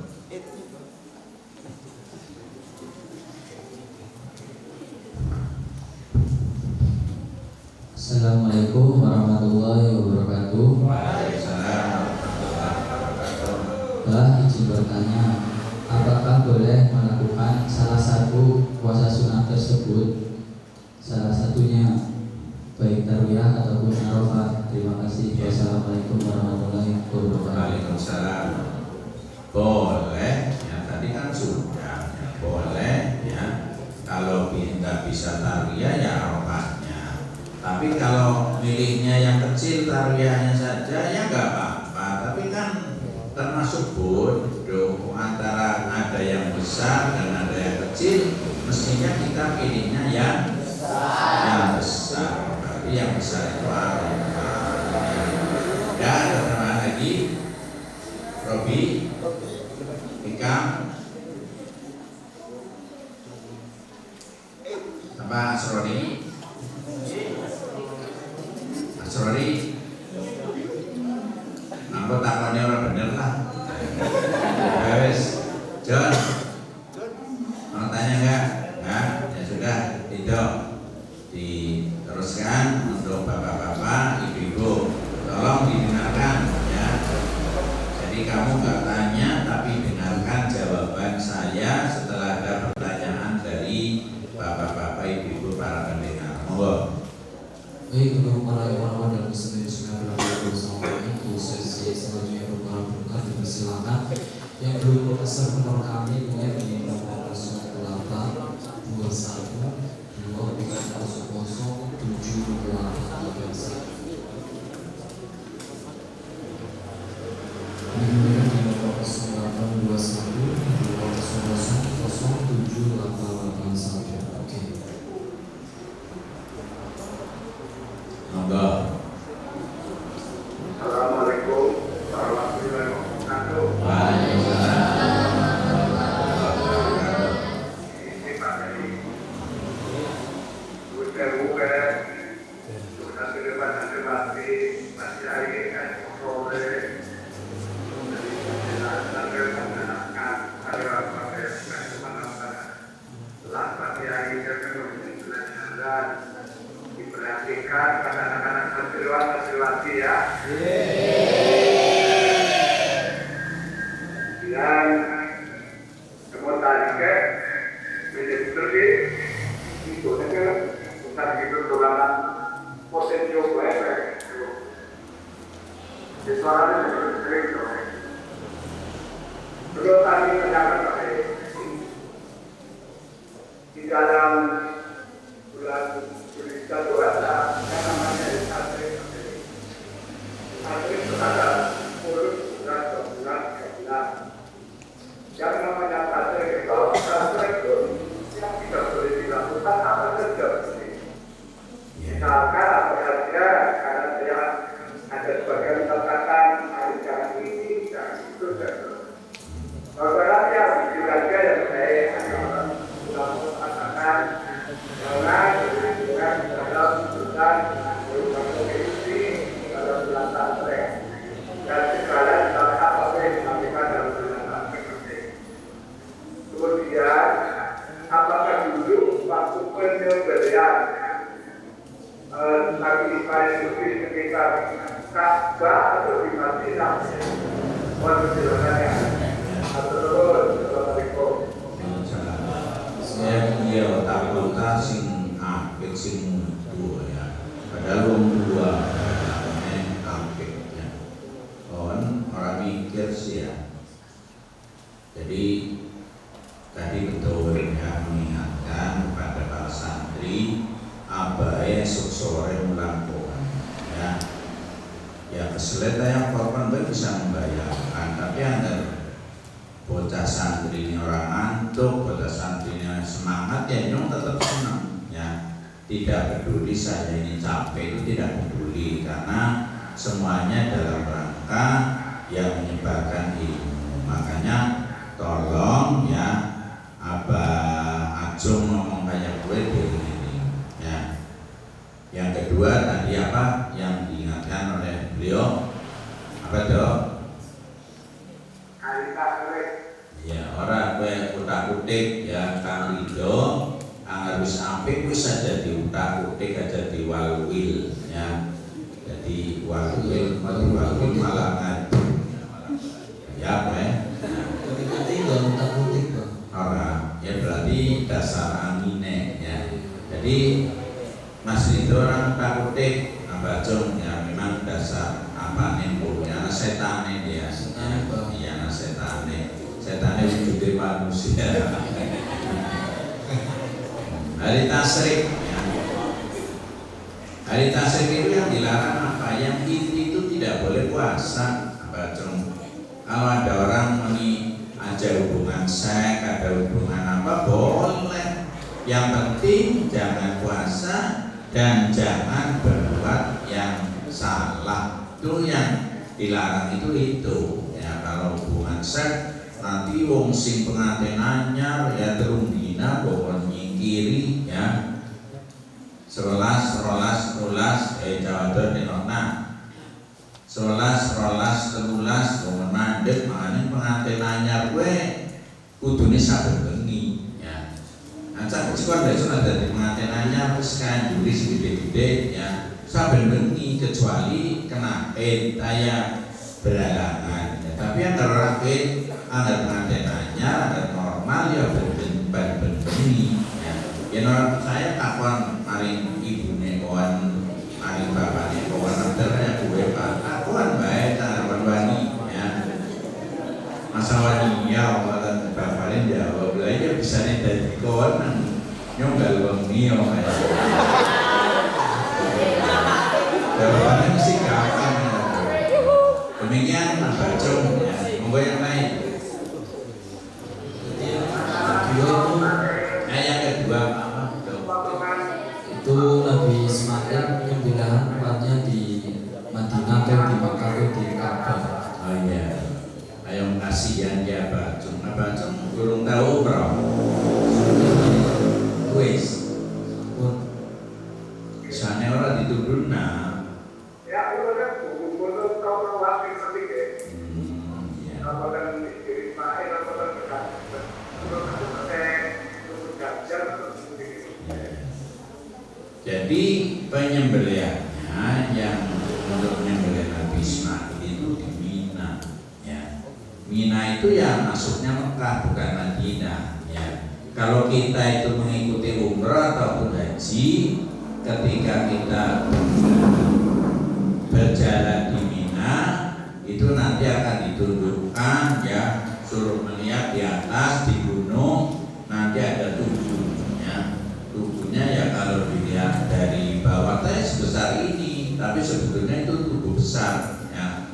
Assalamualaikum warahmatullahi wabarakatuh. Waalaikumsalam warahmatullahi wabarakatuh. Bah, izin bertanya, apakah boleh melakukan salah satu puasa sunnah tersebut? Salah satunya baik tarwiyah ataupun arafah. Terima kasih. Wassalamualaikum warahmatullahi wabarakatuh. Waalaikumsalam. Boleh, ya tadi kan sudah ya, boleh ya. Kalau tidak bisa tarwiyah ya arafahnya. Tapi kalau milihnya yang kecil tarwiyahnya saja ya nggak apa-apa. Tapi kan termasuk bodoh antara ada yang besar dan ada yang kecil. Mestinya kita pilihnya yang besar. Tapi yang besar itu arafah. Ya, ada tambahan lagi. Robi, Ikam, tambah Asrori, Nangko takonnya orang bener lah. Wes, John, mau tanya enggak? Nah, ya sudah, itu diteruskan untuk bapak-bapak, ibu-ibu. Tolong didengarkan ya. Jadi kamu nggak tanya tapi dengarkan jawaban saya setelah ada pertanyaan dari bapak-bapak, ibu-ibu para pendengar. Monggo. Baik, untuk para ulama dan muslimin Bismillahirrahmanirrahim. Assalamualaikum. Sesi selanjutnya para pendengar dipersilakan. Yang belum pesan nomor kami punya di nomor 08 21 2 7 Oke. Monggo. Assalamualaikum warahmatullahi wabarakatuh. Waalaikumsalam. Ini Pak Heri. Bukan sudah ke depan ada masih hari kan sore. Jadi sampai menggunakan karyawan setelah pagi hari kemudian belajar diperhatikan pada anak-anak santriwan-santriwati ya. Dan kemudian juga menjadi terus itu kan bukan itu dalam potensi efek. Di suaranya juga sering tuh. Belum tadi pendapat di dalam bulan Juli itu ada yang namanya santri. Santri itu ada 10 bulan, 12 bulan. Yang namanya santri itu yang tidak boleh dilakukan apa saja. Misalkan apa saja karena dia ada sebagian katakan hari jangan ini, jangan itu, dan orang yang dijaga yang baik adalah mengatakan jangan bukan dalam bulan berkompetisi dalam bulan santri dan segala apa yang dilakukan dalam bulan santri. Kemudian apakah dulu waktu penyembelihan Nabi Ibrahim itu di sekitar Ka'bah atau di Madinah? Mohon penjelasannya. Assalamualaikum. Saya takutnya sing apik sing mutu ya. Padahal wong tua namanya apik ya. Orang mikir sih ya. Jadi tadi betul ya mengingatkan kepada para santri abai esok sore mulang pohon ya. Ya kesulitan yang korban bisa membayarkan, tapi antar bocah santri ini orang ngantuk, bocah santri ini semangat ya nyong tetap senang ya. Tidak peduli saya ini capek, itu tidak peduli karena semuanya dalam rangka yang menyebarkan ilmu. Makanya tolong ya tadi apa yang diingatkan oleh beliau? Apa dok? Hari tasrik. Ya orang kue utak-utik ya Kang Rido harus apik wis aja diutak-utik aja diwalwil ya. Jadi walwil malah ngadu. Ya apa ya? Ketika tinggal utak-utik Bang. Orang ya berarti dasar angine ya. Jadi Mas Rido orang utak-utik Abacung ya memang dasar apa nembulnya anak setane dia. Iya anak setane. Setane wujudnya manusia. Hari tasrik ya. Hari tasrik itu yang dilarang apa? Yang itu tidak boleh puasa. Abacung. Kalau ada orang ada hubungan seks, ada hubungan apa boleh. Yang penting jangan puasa dan jangan berbuat yang salah. Itu yang dilarang itu ya. Kalau hubungan seks nanti wong sing pengantin anyar ya terung dina bokon nyingkiri ya. 11 Jawa Tenggara 11, 13 wong mandeg makane pengantin anyar kowe kudune saben bengi ya. Ancak cikon besok ada di pengantin anyar wis kanjuri gede-gede ya. Saben bengi kecuali kena taya beralangan ya. Tapi yang terakhir ada pengantin anyar ada normal ya bengi ya. Ya normal saya takon maring ibune kawan maring bapakne kawan antaranya gue Pak takon bae takon wani ya. Masa wani ya omatan bapakne jawab lha ya bisane dadi kawan nyonggal wong niyo ya. Jawabannya mesti gampang ya. Demikian Mas Bacung ya. Monggo yang lain. Yang kedua apa? Itu Nabi Ismail yang bilang tempatnya di Madinah atau di Makkah atau di Ka'bah. Oh iya. Ayo kasihan ya Bacung. Bacung kurang tahu bro. Wis. Sana orang dituduh nah. Ya, itu kan buku-buku kau waktu nanti ya. Ya. Apakah di Ismail apakah dekat? Terus itu pakai untuk gajar atau seperti itu. Jadi penyembelihannya yang untuk menyembelih Nabi Ismail itu di Mina ya. Mina itu ya masuknya Mekah bukan Madinah ya. Kalau kita itu mengikuti umrah ataupun haji, ketika kita berjalan di Mina itu nanti akan ditundukkan ya, suruh melihat di atas di gunung nanti ada tubuhnya. Tubuhnya ya kalau dilihat dari bawah teh sebesar ini, tapi sebetulnya itu tubuh besar ya.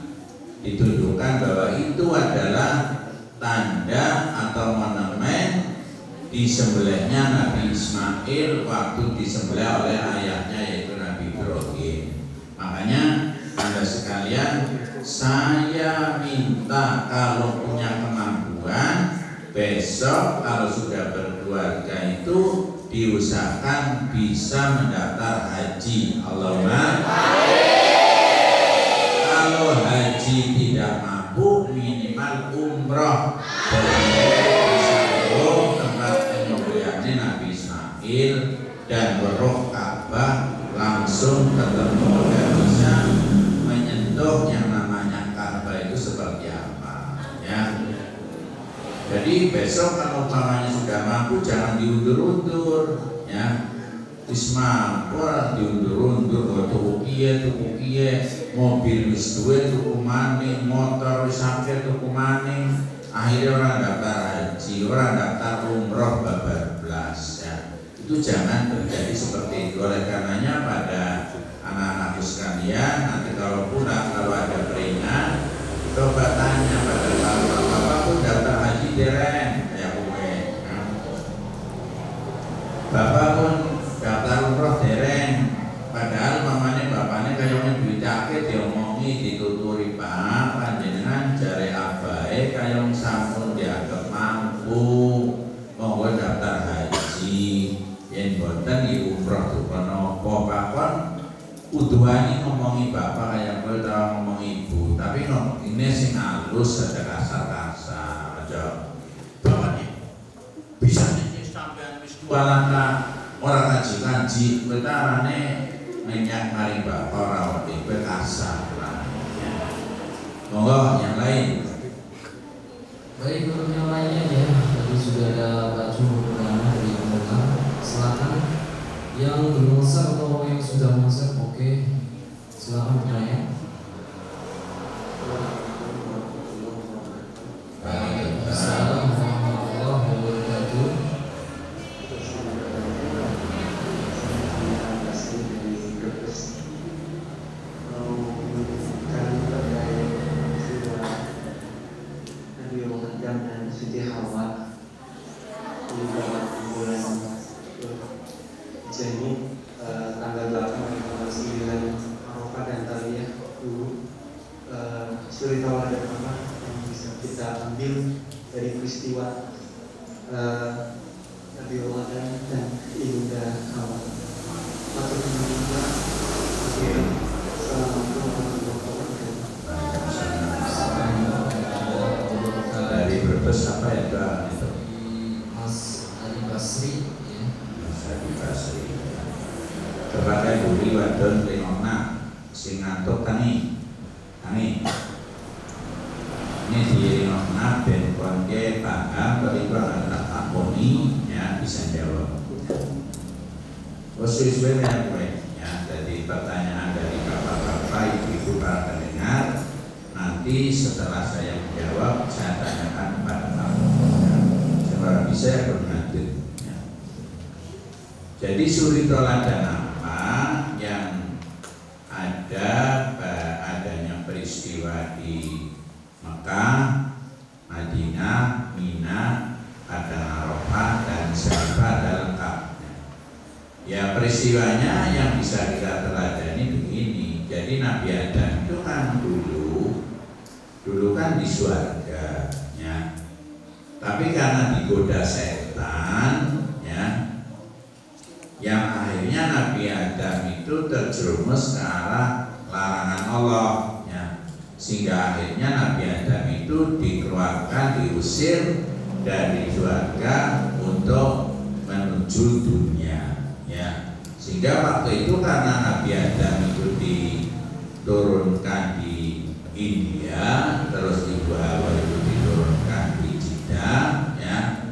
Ditunjukkan bahwa itu adalah tanda atau monumen disembelihnya Nabi Ismail waktu disembelih oleh ayahnya yaitu Nabi Ibrahim. Makanya Anda sekalian, saya minta kalau punya kemampuan besok kalau sudah berkeluarga itu diusahakan bisa mendaftar haji. Allahumma kalau haji tidak mampu minimal umroh tempat penyembelihannya Nabi Ismail dan beroh Ka'bah langsung ketemu dan bisa menyentuh yang namanya Ka'bah itu seperti apa ya. Jadi besok kalau umpamanya sudah mampu jangan diundur-undur ya. Wis mampu diundur-undur tuku kiye mobil wis duwe tuku maning motor wis akeh tuku maning akhirnya orang daftar haji orang daftar umroh bablas ya. Itu jangan terjadi seperti itu. Oleh karenanya pada anak-anakku sekalian nanti kalau pulang kalau ada peringan coba tanya pada bapak pun daftar haji dereng kayak gue ya. Bapak pun daftar umroh dereng padahal mamanya bapaknya kayaknya duit akeh diomongi dituturi Pak panjenengan jare abae kayong sampun dianggap mampu monggo daftar haji yen boten di umroh tuh kono pakon kuduani ngomongi bapak kayak kowe tau ngomongi ibu, tapi ngomongine sing halus aja kasar-kasar aja. Bapaknya bisa nih sampean wis jualan orang ngaji-ngaji, kowe tarane minyak maring bapak ora kowe kasar. Monggo yang lain. Baik, untuk yang lainnya ya, tadi sudah ada Pak Jumurana dari Pemuda. Silakan yang belum masak atau yang sudah masak, oke, silakan bertanya. Assalamualaikum warahmatullahi wabarakatuh. dan Siti Hawa di bulan Jani tanggal 8 dan tanggal 9 Arafah dan Taliyah dulu cerita ada apa yang bisa kita ambil dari peristiwa Nabi Allah dan Ibunda Hawa. Dari Brebes apa ya Kak? Mas Ali Basri ya. Mas Ali Basri. Kepada buri wadon lingona sing ngantuk tani. Tani. Ini di lingona ben konke paham ketika anak takoni ya bisa jawab. Sesuai dengan gue ya, jadi pertanyaan dari bapak-bapak ibu-ibu para pendengar. Nanti setelah saya menjawab, saya tanyakan kepada kamu ya. Seberapa bisa ya berganti ya. Jadi suri toladan apa yang ada adanya peristiwa di Mekah, Madinah, Mina, Padang Arafah dan Syarifah ada lengkap. Ya peristiwanya yang bisa kita teladani begini. Jadi Nabi Adam itu kan dulu kan di surga ya. Tapi karena digoda setan ya, yang akhirnya Nabi Adam itu terjerumus ke arah larangan Allah ya. Sehingga akhirnya Nabi Adam itu dikeluarkan, diusir dari surga untuk menuju dunia ya. Sehingga waktu itu karena Nabi Adam itu diturunkan di India, terus Ibu Hawa itu diturunkan di Jeddah ya.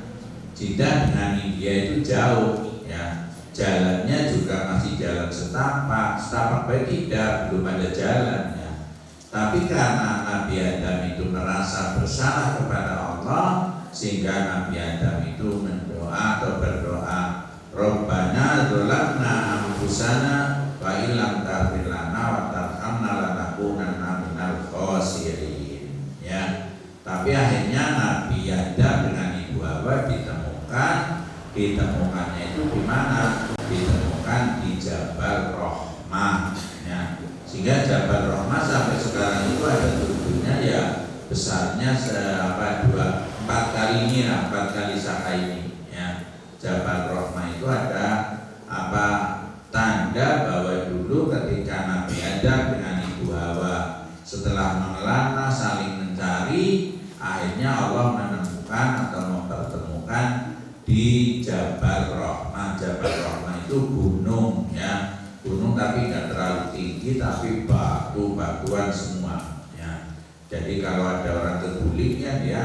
Jeddah dengan India itu jauh ya. Jalannya juga masih jalan setapak baik tidak, belum ada jalan ya. Tapi karena Nabi Adam itu merasa bersalah kepada Allah, sehingga Nabi Adam itu mendoa atau berdoa, Rabbana dzolamna anfusana wa illam taghfir lana wa tarhamna lanakunanna minal khasirin ya. Tapi akhirnya Nabi Adam dengan Ibu Hawa ditemukannya itu di mana? Ditemukan di Jabal Rahmah ya. Sehingga Jabal Rahmah sampai sekarang itu ada tubuhnya ya, besarnya 4 kali ini lah, 4 kali Saka ini ya. Jabal Rahmah itu ada tanda bahwa dulu ketika Nabi Adam dengan Ibu Hawa setelah mengelana saling mencari, akhirnya Allah menemukan atau mempertemukan di Jabal Rahmah. Jabal Rahmah itu gunung ya, gunung tapi tidak terlalu tinggi, tapi batuan semua ya. Jadi kalau ada orang kegulingnya dia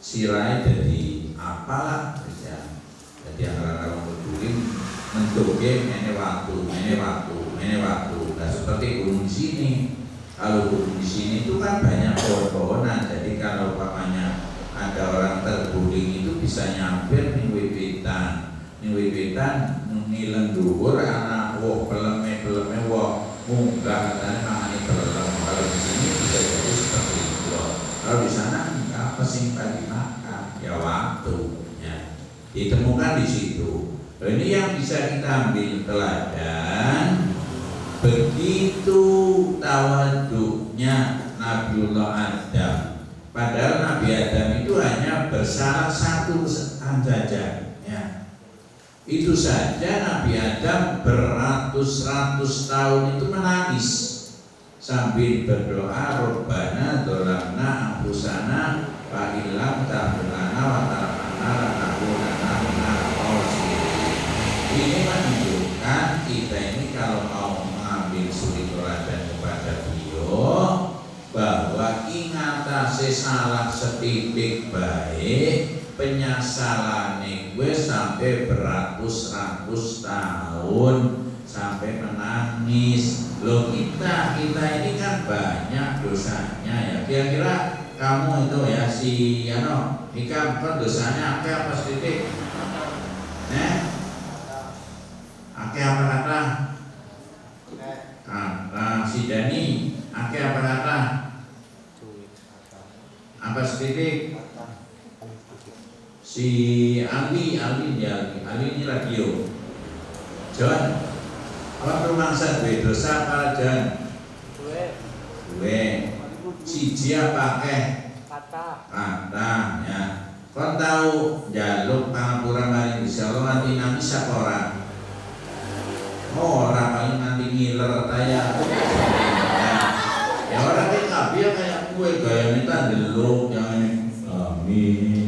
sirahnya jadi apalah ya. Jadi kalau keguling mendogeng ini waktu. Nah seperti gunung di sini. Kalau gunung di sini itu kan banyak pohon-pohonan. Jadi kalau umpamanya ada orang terguling itu bisa nyamper ning wiwitan nileng dhuwur anak peleme munggah katanya mangane pelem. Kalau di sini bisa jadi seperti itu. Kalau di sana apa sih dimakan ya waktu ya. Ditemukan di situ. Ini yang bisa kita ambil teladan. Begitu tawaduknya Nabiullah Adam. Padahal Nabi Adam itu hanya bersalah satu kesalahan saja ya. Itu saja Nabi Adam beratus-ratus tahun itu menangis sambil berdoa, Rabbana dzalamna anfusana wa illam taghfir lana wa tarhamna lanakunanna minal khasirin. Ini menunjukkan kita ini kalau mau mengambil suri teladan kepada beliau bahwa ingatase salah setitik baik penyesalan gue sampai beratus-ratus tahun sampai menangis. Loh kita ini kan banyak dosanya ya. Kira-kira kamu itu ya si Hikam kan dosanya apa setitik? Ake apa kata? Si Dani ake apa kata? Apa setitik? Si Ali ini radio. John, apa rumangsa duwe dosa apa John? Duwe. Siji apa akeh? Kata ya. Kon tahu njaluk pangapura maring Gusti Allah nganti nami sapa ora? Ora paling nganti ngiler taya. Ya ora iki kabeh kayak kue gayane ta ndelok yang ini. Amin.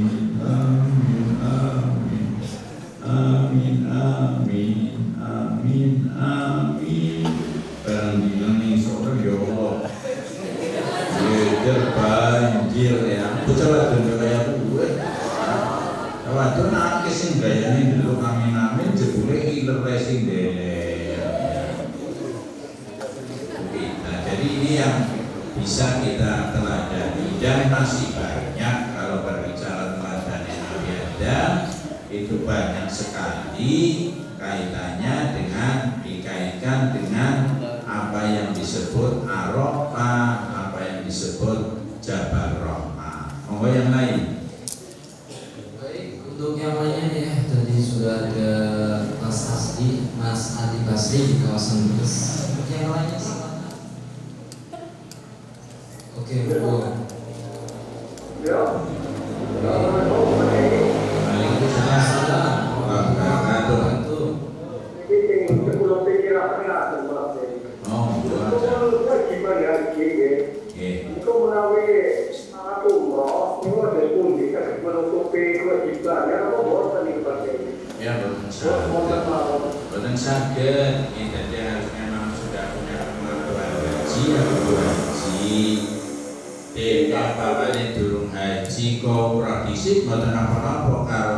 Barang bilang nih sore ya Allah. Banjir ya. Bocah wadon kaya gue. Wadon nangis sing gayane ndelok amin jebule iler racing deh. Nah, jadi ini yang bisa kita teladani dan masih banyak kalau berbicara teladan yang Nabi itu banyak sekali kaitannya dengan dikaitkan dengan apa yang disebut Arafah, apa yang disebut Jabal Rahmah. Monggo yang lain. Baik, untuk yang lainnya ya tadi sudah ada Mas Adi Basri di kawasan Brebes. Untuk yang lainnya silakan. Oke, Bu. Ya, boten saged. Jadi harus memang sudah punya kemampuan haji atau haji. Dene bapakne durung haji kok ora disik boten apa-apa karo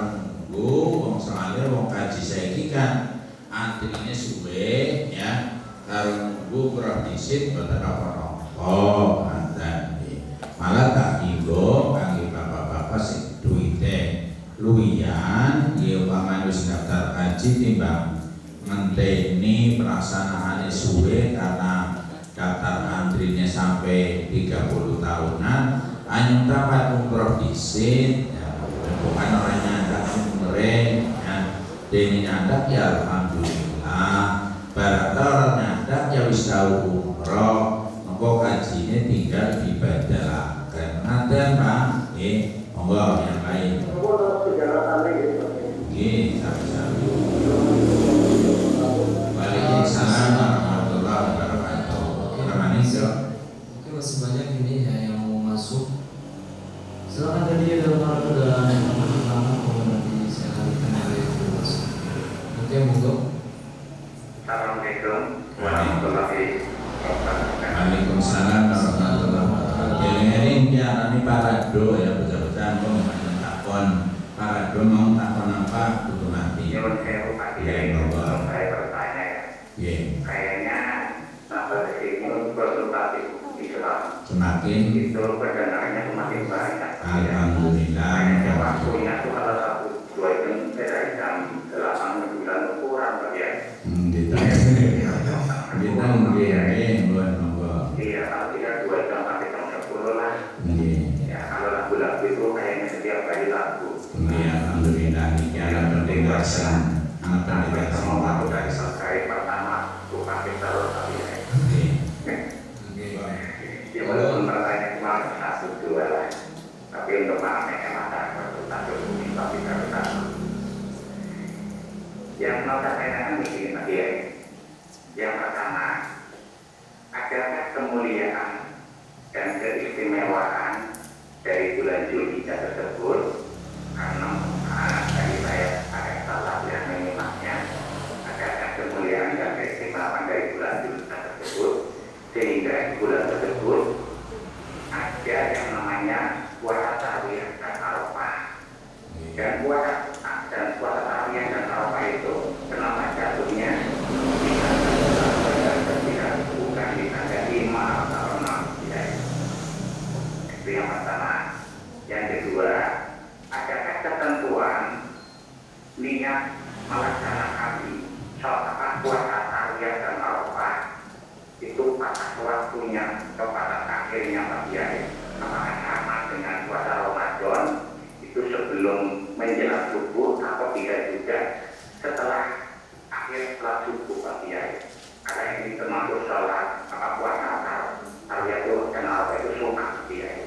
wong soalnya wong haji saiki kan antrine suwe ya karo nunggu ora disik boten apa-apa. Oh, anten. Malah tak hinggo kangge bapak-bapak sing duwite luwihan ya umpamane wis daftar haji timbang ngenteni pelaksanaane suwe karena daftar antrinya sampai 30 tahunan anyung dapat umroh dhisik ya, bukan orang nyandak umreh ya dene nyandak ya alhamdulillah barang orang nyandak ya wis tau umroh monggo hajine tinggal dibadalaken ngaten Pak monggo yang lain. Nggih, sami-sami. Waalaikumsalam warahmatullahi wabarakatuh. Oke, masih banyak ini ya yang mau masuk. Silakan tadi ada orang yang pertama kalau nanti saya akan mulai masuk. Oke, monggo. Assalamualaikum warahmatullahi wabarakatuh. Waalaikumsalam warahmatullahi wabarakatuh. Eling-eling diarani parado ya bocah-bocah kok takon. Parado mau takon apa kudu mati. Nyuwun sewu Pak Kiai, saya bertanya ya. Kayaknya sampai sini konsultasi Islam Semakin itu pendengarnya semakin banyak. alhamdulillah. Waktunya itu kalau satu dua itu dari jam 8 bulan kurang ya. Kita mungkin monggo. Iya, kalau tidak 2 jam sampai jam 10 lah. Ya, kalau lagu-lagu itu kayaknya setiap kali lagu. Alhamdulillah ini ada pendengaran, anak pendengaran Mau dari selesai pertama bukan kita tapi ya walaupun pertanyaan cuma 1-2 lah, tapi untuk maknanya mata satu tapi kita Yang mau saya tanyakan begini Pak Kiai. Yang pertama, adakah kemuliaan dan keistimewaan dari bulan Zulhijjah tersebut? Karena tadi saya agak salah yang menyimaknya. Adakah kemuliaan dan keistimewaan dari bulan Zulhijjah tersebut sehingga di bulan tersebut ada yang namanya puasa tarawih dan Arafah. Dan puasa tarawih dan Arafah itu kenapa jatuhnya bukan di tanggal 5 atau 6 ya. Itu yang pertama. Yang kedua, adakah ketentuan niat melaksanakan sholat puasa tarawih dan Arafah itu pada waktunya atau pada akhirnya Pak Kiai? Apakah sama dengan puasa Ramadan itu sebelum menjelang subuh atau tidak juga setelah subuh Pak Kiai? Karena ini termasuk sholat puasa tarawih itu dan Arafah itu sunat Pak Kiai.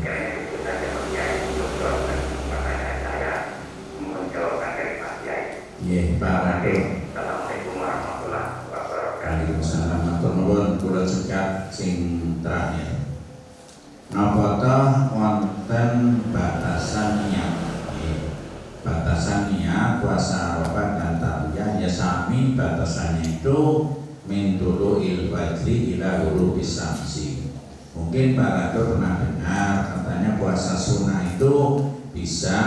Kiranya itu saja Pak Kiai untuk jawaban pertanyaan saya, menjawabkan dari Pak Kiai. Pak Rado. Assalamualaikum warahmatullahi wabarakatuh. Waalaikumsalam. Matur nuwun, kula cekak sing terakhir. Napa ta wonten batasan niat? Batasan niat puasa Arafah dan tarawih ya sami batasannya itu min tulu'il fajri ila ghurubis syamsi. Mungkin Pak Rado pernah dengar katanya puasa sunnah itu bisa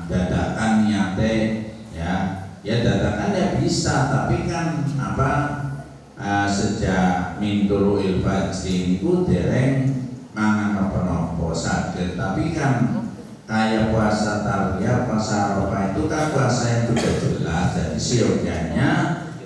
dadakan niate ya dadakan ya bisa, tapi kan sejak min tulu'il fajri itu dereng mangan napa-napa saged, tapi kan kayak puasa tarawih, puasa Arafah itu kan puasa yang sudah jelas, jadi siogianya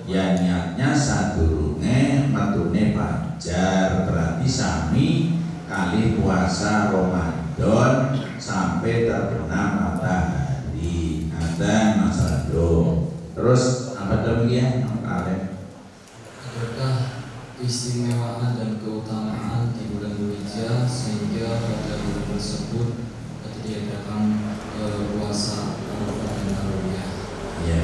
ya niatnya sadurunge metune fajar, berarti sami kali puasa Ramadan sampai terbenam matahari. Ada masalah dong. Terus apa demikian? Adakah keistimewaan dan keutamaan di bulan Zulhijjah sehingga pada bulan tersebut diadakan puasa Arafah dan tarawih? Ya.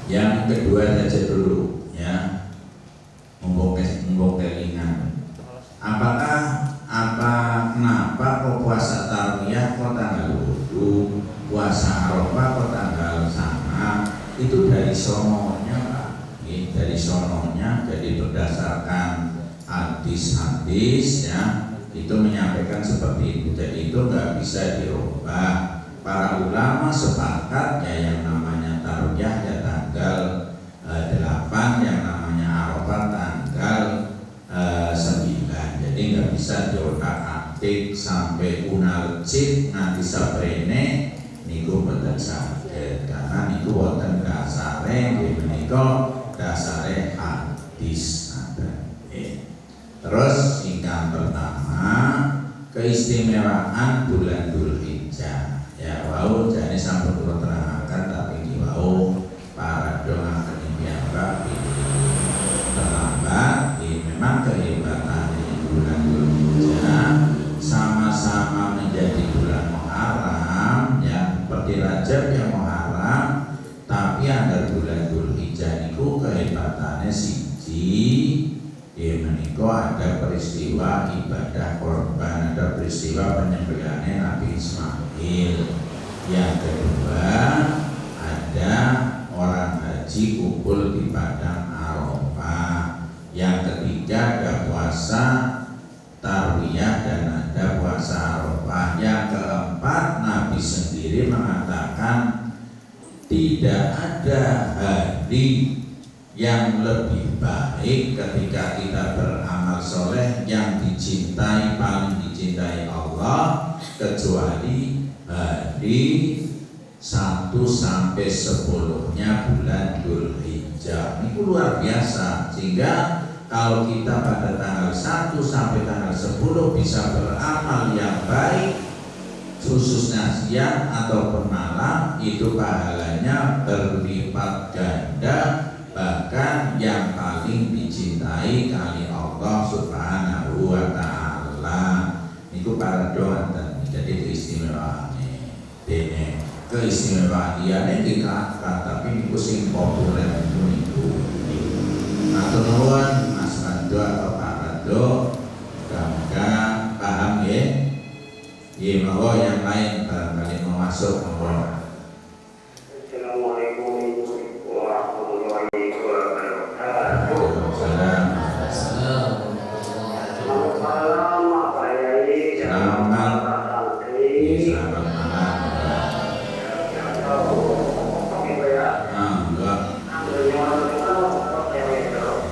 Yang kedua saja dulu ya. Mumpung kelingan. Kenapa kok puasa tarawih kok tanggal 20, puasa Arafah kok tanggal sama? Itu dari sononya Pak. Dari sononya, jadi berdasarkan hadis-hadis ya, itu menyampaikan seperti itu. Jadi itu nggak bisa dirubah. Para ulama sepakat ya yang namanya tarawih ya tanggal 8, yang namanya Arafah tanggal 9. Jadi nggak bisa diotak-atik sampai unal cip nanti sabrene niku boten saged, karena niku wonten dasare menika dasare hadis. Terus ingkang pertama keistimewaan bulan Zulhijjah. Ya wau jane sampun kula terangaken, tapi di wau para dongaken piyambak terlambat. Memang kehebatan bulan Zulhijjah sama-sama menjadi bulan Muharram ya, seperti Rajab yang Muharram, tapi ada bulan Zulhijjah niku kehebatannya siji. Ya menika ada peristiwa ibadah korban, ada peristiwa penyembelihan Nabi Ismail. Yang kedua ada orang haji kumpul di padang Arafah. Yang ketiga ada puasa tarawih dan ada puasa Arafah. Yang keempat Nabi sendiri mengatakan tidak ada hari yang lebih baik ketika kita beramal soleh yang dicintai, paling dicintai Allah, kecuali hari 1 sampai 10-nya bulan Zulhijjah. Ini luar biasa, sehingga kalau kita pada tanggal 1 sampai tanggal 10 bisa beramal yang baik, khususnya siang ataupun malam, itu pahalanya berlipat ganda, bahkan yang paling dicintai kali Allah Subhanahu wa Ta'ala. Itu para doa dan jadi keistimewaan. keistimewaan liyane dikatakan, tapi niku sing populer niku. Matur nuwun Mas Rando atau Pak Rando, mudah-mudahan paham ya. Iya, monggo yang lain barangkali mau masuk monggo. Assalamualaikum warahmatullahi wabarakatuh. Waalaikumsalam. Selamat malam Pak Yai. Selamat. santri. Selamat malam.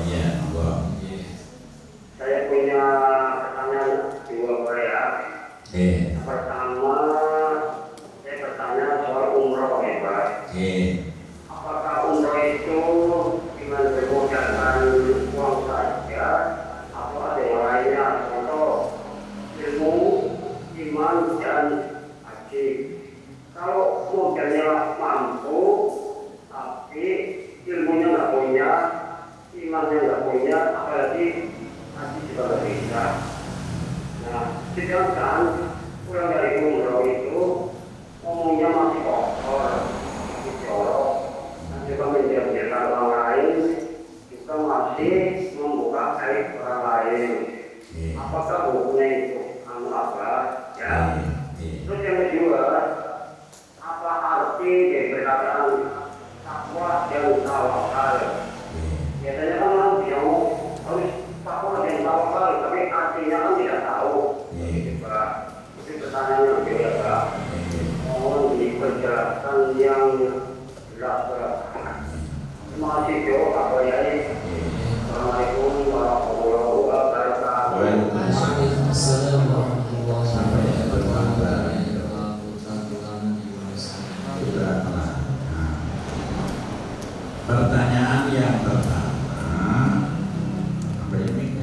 Iya, monggo. Saya punya pertanyaan dua Pak ya. Pertama, saya bertanya soal umroh ya Pak. Apakah umroh itu dengan bermodalkan uang saja atau ada yang lainnya, contoh ilmu, iman, dan haji? Kalau modalnya mampu tapi ilmunya nggak punya, imannya nggak punya, apalagi haji juga nggak bisa. Nah, sedangkan pulang dari umroh itu ngomongnya masih kotor, masih jorok, dan juga menjelek-jelekan orang lain, juga masih membuka aib orang lain. Apakah hukumnya itu? Apa? Ya. Terus yang kedua, apa arti dari perkataan takwa dan tawakal? Biasanya kan orang bilang harus takwa dan tawakal, tapi artinya kan tidak tahu. Itu pertanyaan yang beda, Pak. Mohon diperjelaskan yang jelas, Pak. Terima kasih, Pak Yai. Assalamualaikum warahmatullahi wabarakatuh. Waalaikumsalam warahmatullahi Sampai bermanfaat. wabarakatuh. Pertanyaan yang pertama, apa ini?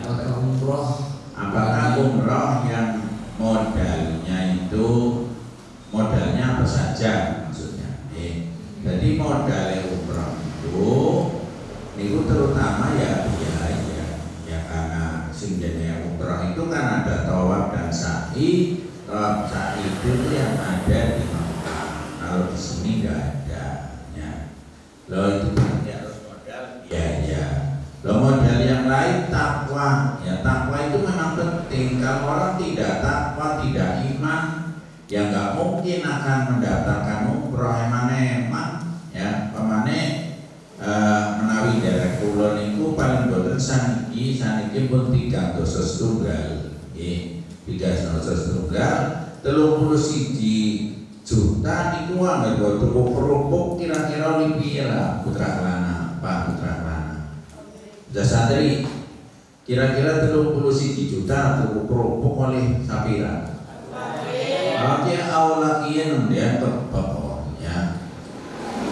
Apakah umroh? Apakah umroh yang modalnya apa saja maksudnya? Jadi modal umroh itu terutama ya biaya. Ya karena sing jenenge umroh itu kan ada tawaf dan sa'i. Tawaf sa'i itu yang ada di Mekah. Kalau di sini nggak ada. Ya. Loh itu berarti harus modal biaya. Loh modal yang lain takwa. Ya takwa itu memang penting. Kalau orang tidak takwa, tidak iman, ya nggak mungkin akan mendapatkan umroh. Emang ya pemane menawi daerah kulon itu paling boten saniki pun 300 tunggal. 300 tunggal 31 juta niku anggar tuku kerupuk kira-kira pira putra kelana, Pak putra kelana. Sudah santri kira-kira 31 juta tuku kerupuk oleh sapira. Oke, awal kian dia ya.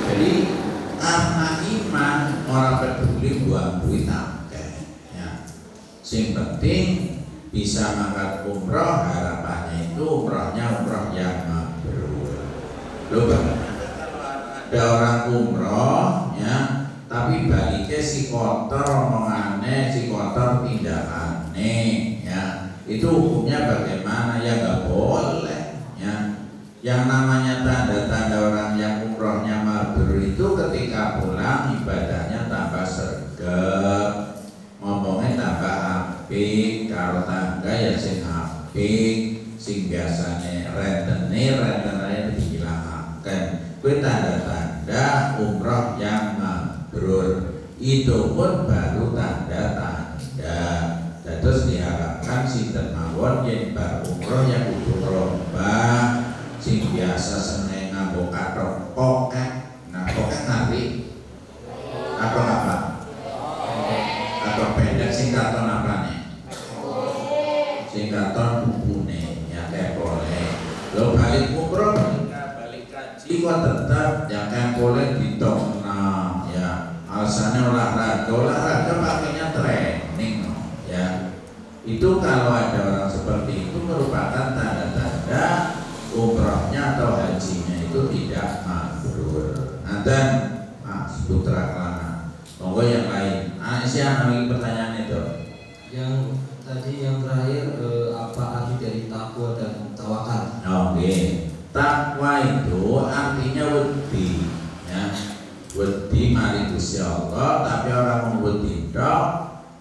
Jadi karena iman orang peduli buang duit akeh ya. Sing penting bisa mangkat umroh, harapannya itu umrohnya umroh yang mabrur. Loh kalau ada orang umroh ya, tapi baliknya si kotor omongane, si kotor tindakannya ya, itu hukumnya bagaimana? Ya nggak boleh ya. Yang namanya tanda-tanda orang yang umrohnya mabrur itu ketika pulang ibadahnya tambah sergap, ngomongnya tambah apik, karo tangga ya sing apik, sing biasanya rentennya dihilangaken. Kuwi tanda-tanda umroh yang mabrur. Itu pun baru tanda-tanda. Terus diharapkan sinten mawon yen bar umroh yang kudu rombak, sing biasa seneng nganggo kathok poket. Nah, poket ngerti? Kathok apa? Kathok pendek sing katon apane? Sing katon bubune ya kayak boleh. Lo balik umroh balik kaji kok tetap ya kayak boleh ditokna ya. Alasannya olahraga pakainya training ya. Itu kalau ada orang seperti itu merupakan tanda-tanda umrohnya atau hajinya itu tidak mabrur. Nah dan Mas Putra Kelana, monggo yang lain. Siapa lagi pertanyaan itu? Yang tadi yang terakhir apa arti dari takwa dan tawakal? Oke. Takwa itu artinya wedi, ya. Wedi mari Gusti Allah, tapi orang wedi tok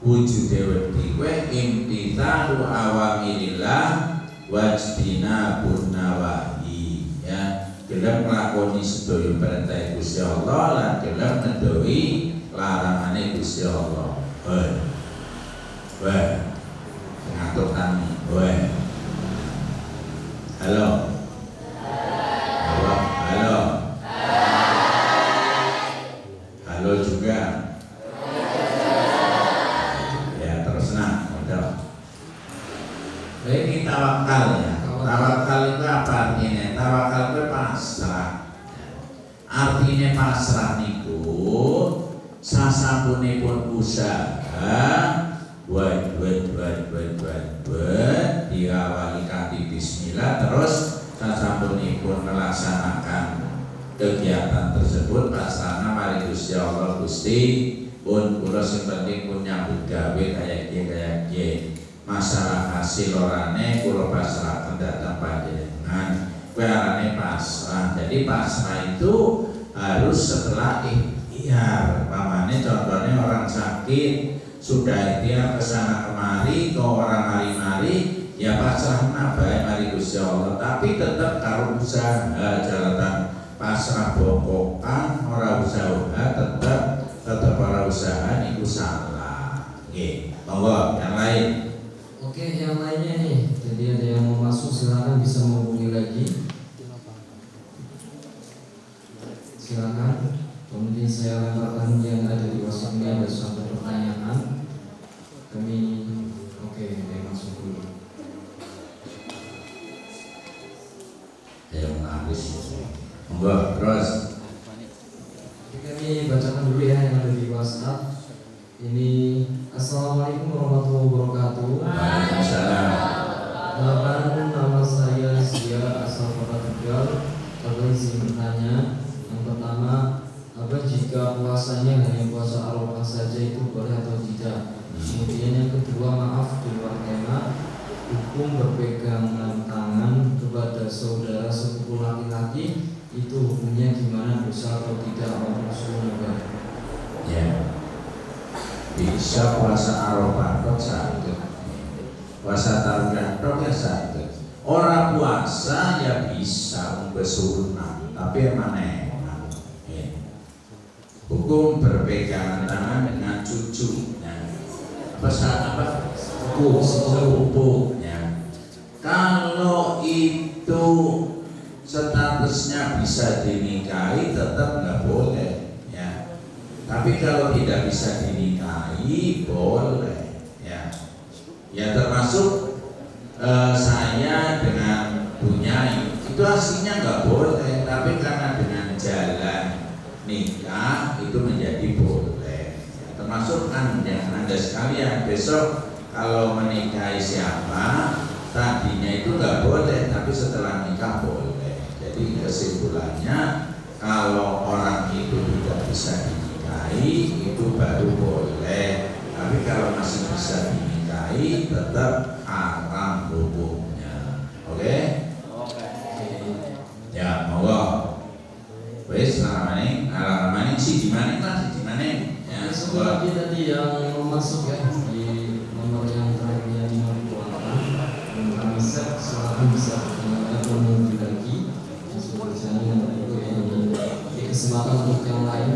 wujude wedi kuwi imtithalu awamirillah wajtinabun nawahi, ya. Gelem nglakoni sedaya perintah Gusti Allah lan gelem ngendhohi larangane Gusti Allah. Weh. Ngatur tani. Weh. Halo. Halo. Halo juga. Ya terus udah. Ini tawakal ya. Tawakal itu apa artinya? Tawakal itu pasrah. Artinya pasrah niku sasampunipun usaha buat diawali kanthi bismillah, terus sasampunipun melaksanakan kegiatan tersebut pasrahna mari Gusti Allah, Gusti pun kula sing penting pun nyambut gawe kaya iki masalah hasil orane kula pasrahkan datang panjenengan kuwi arane pasrah. Jadi pasrah itu harus setelah ikhtiar. Pamane contohnya orang sakit sudah ikhtiar kesana kemari ke orang mari-mari ya pasrah baik mari Gusti Allah, tapi tetap karo usaha jalatan pasrah bokokan ora usaha tetap ora usaha niku salah. Nggih, monggo yang lain. Oke, yang lainnya nih. Jadi ada yang mau masuk silakan bisa menghubungi lagi. Silakan. Kemudian saya lemparkan yang ada di WhatsApp ini ada suatu pertanyaan. Oke, saya masuk dulu. Ya habis. Monggo terus. Kami bacakan dulu ya yang ada di WhatsApp. Ini Assalamualaikum warahmatullahi wabarakatuh. Waalaikumsalam. Nama saya Sia asal Kota Tegal. Kami izin bertanya. Yang pertama, apa jika puasanya hanya puasa Arafah saja itu boleh atau tidak? Kemudian yang kedua, maaf di luar tema, hukum berpegangan tangan kepada saudara sepupu laki-laki itu hukumnya gimana, dosa atau tidak? Rasulullah. Ya. Bisa puasa Arafah kok sakit. Puasa Tarwiyah kok ya sakit. Orang puasa ya bisa bersunat, tapi mana? Hukum berpegangan tangan dengan cucunya. Apa? Sepupu. Ya. Kalau itu statusnya bisa dinikahi tetap nggak boleh. Ya. Tapi kalau tidak bisa dinikahi boleh. Ya. Ya termasuk saya dengan bunyai itu aslinya nggak boleh, tapi karena dengan jalan nikah itu menjadi boleh. Ya, termasuk yang Anda sekalian besok kalau menikahi siapa tadinya itu nggak boleh, tapi setelah nikah boleh. Jadi kesimpulannya kalau orang itu tidak bisa dinikahi itu baru boleh, tapi kalau masih bisa dinikahi tetap haram hukumnya. Oke? Ya, monggo. Wes alamannya si gimana lah, si gimana? Ya, semoga tadi yang masuk ya di nomor yang terakhir yang 58 kami set silakan bisa menghubungi lagi sesuai yang di kesempatan untuk yang lain.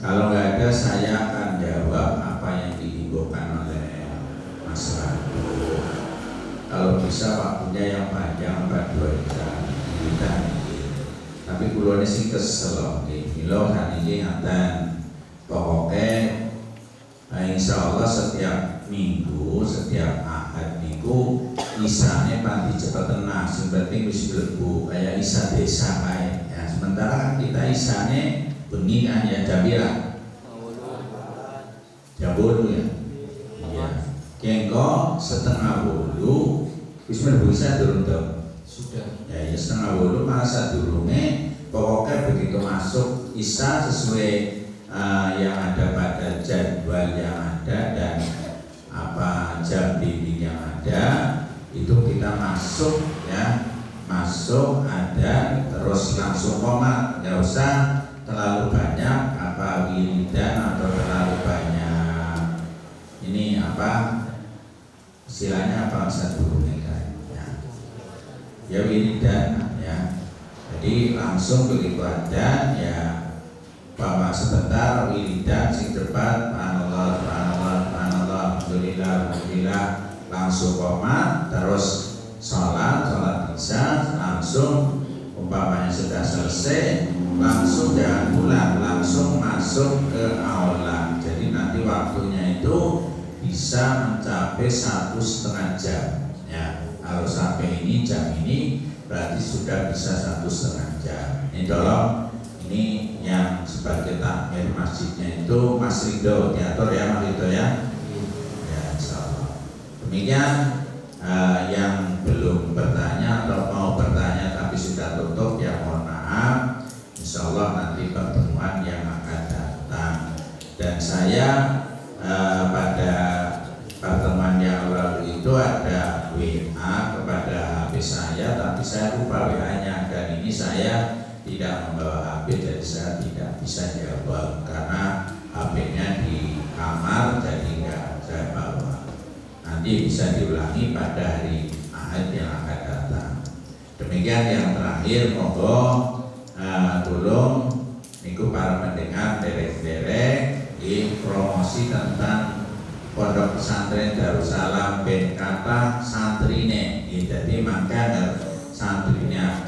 Kalau nggak ada saya akan jawab apa yang dihimbaukan oleh Mas Radu. Kalau bisa waktunya yang panjang 4 jam kita tapi kulone sing kesel milo kan ini ngaten pokoknya insya Allah setiap minggu setiap ahad minggu isane panti cepet tenang sing penting wis mlebu kayak isa desa kae ya. Sementara kan kita isane bengi kan ya jam ya iya kengko setengah 8 wis mlebu isa durung sudah ya setengah 8 malah sadurunge pokoknya begitu masuk isya sesuai yang ada pada jadwal yang ada dan apa jam bimbing yang ada itu kita masuk ya, masuk ada terus langsung komat, nggak usah terlalu banyak apa wiridan atau terlalu banyak ini apa istilahnya apa satu ya wiridan ya. Jadi langsung begitu ada ya bapak sebentar wiridan sing cepat subhanallah subhanallah subhanallah alhamdulillah langsung komat terus sholat isya langsung umpamanya sudah selesai langsung jangan pulang langsung masuk ke aula. Jadi nanti waktunya itu bisa mencapai 1,5 jam ya. Kalau sampai ini jam ini berarti sudah bisa 1,5 jam. Ini tolong ini yang sebagai takmir masjidnya itu Mas Rido diatur ya Mas Rido ya. Ya insyaallah. Demikian yang belum bertanya atau mau bertanya tapi sudah tutup ya mohon maaf. Insyaallah nanti pertemuan yang akan datang. Dan saya pada pertemuan yang lalu itu ada WA kepada HP saya, tapi saya lupa WA-nya dan ini saya tidak membawa HP, jadi saya tidak bisa jawab karena HP-nya di kamar, jadi nggak saya bawa. Nanti bisa diulangi pada hari Ahad yang akan datang. Demikian yang terakhir, monggo tolong niku para pendengar derek-derek di promosi tentang Pondok Pesantren Darussalam ben kata santrine. Jadi maka santrinya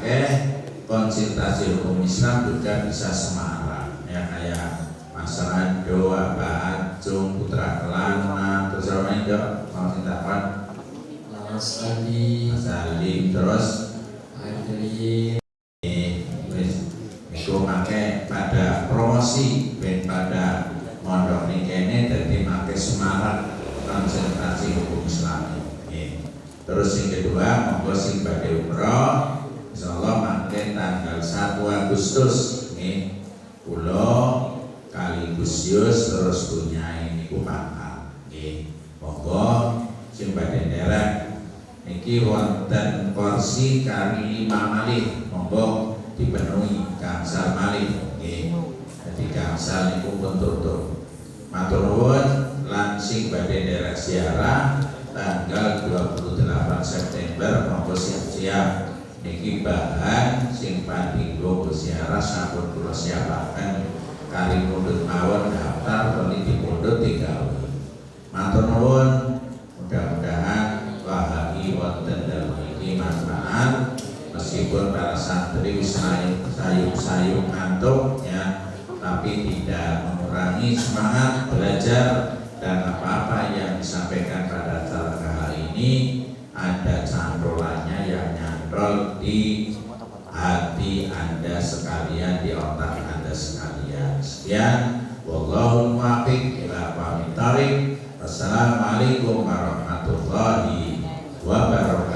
konsultasi hukum Islam juga bisa semarak ya kayak Mas Rando, Abah Acung, Putra Kelana, terus orang itu mau tindakan Mas Ali, terus Adri, itu pakai pada promosi ben pada mondok ini jadi pakai semarak konsentrasi hukum Islam. Terus yang kedua monggo sing badhe umroh insyaallah mangke tanggal 1 Agustus nih kula kali Gusyus terus punya ini ku pangkal nggih monggo sing badhe nderek niki wonten kursi kali 5 malih monggo dipenuhi gangsal malih nggih. Jadi gangsal niku pun tutup. Matur nuwun lan sing badhe nderek ziarah tanggal 28 September monggo siap-siap niki bahan sing pandhinggo ziarah sampun kula siapaken kali mundhut mawon daftar kali dipundhut digawe. Matur nuwun mudah-mudahan wahabi wonten dalem iki manfaat meskipun para santri wis sayup-sayup ngantuk ya tapi tidak mengurangi semangat belajar dan apa-apa yang disampaikan pada acara kali ini ada cantolannya yang nyantol di hati Anda sekalian, di otak Anda sekalian. Sekian, wallahul muwaffiq ila aqwamit thoriq. Wassalamualaikum warahmatullahi wabarakatuh.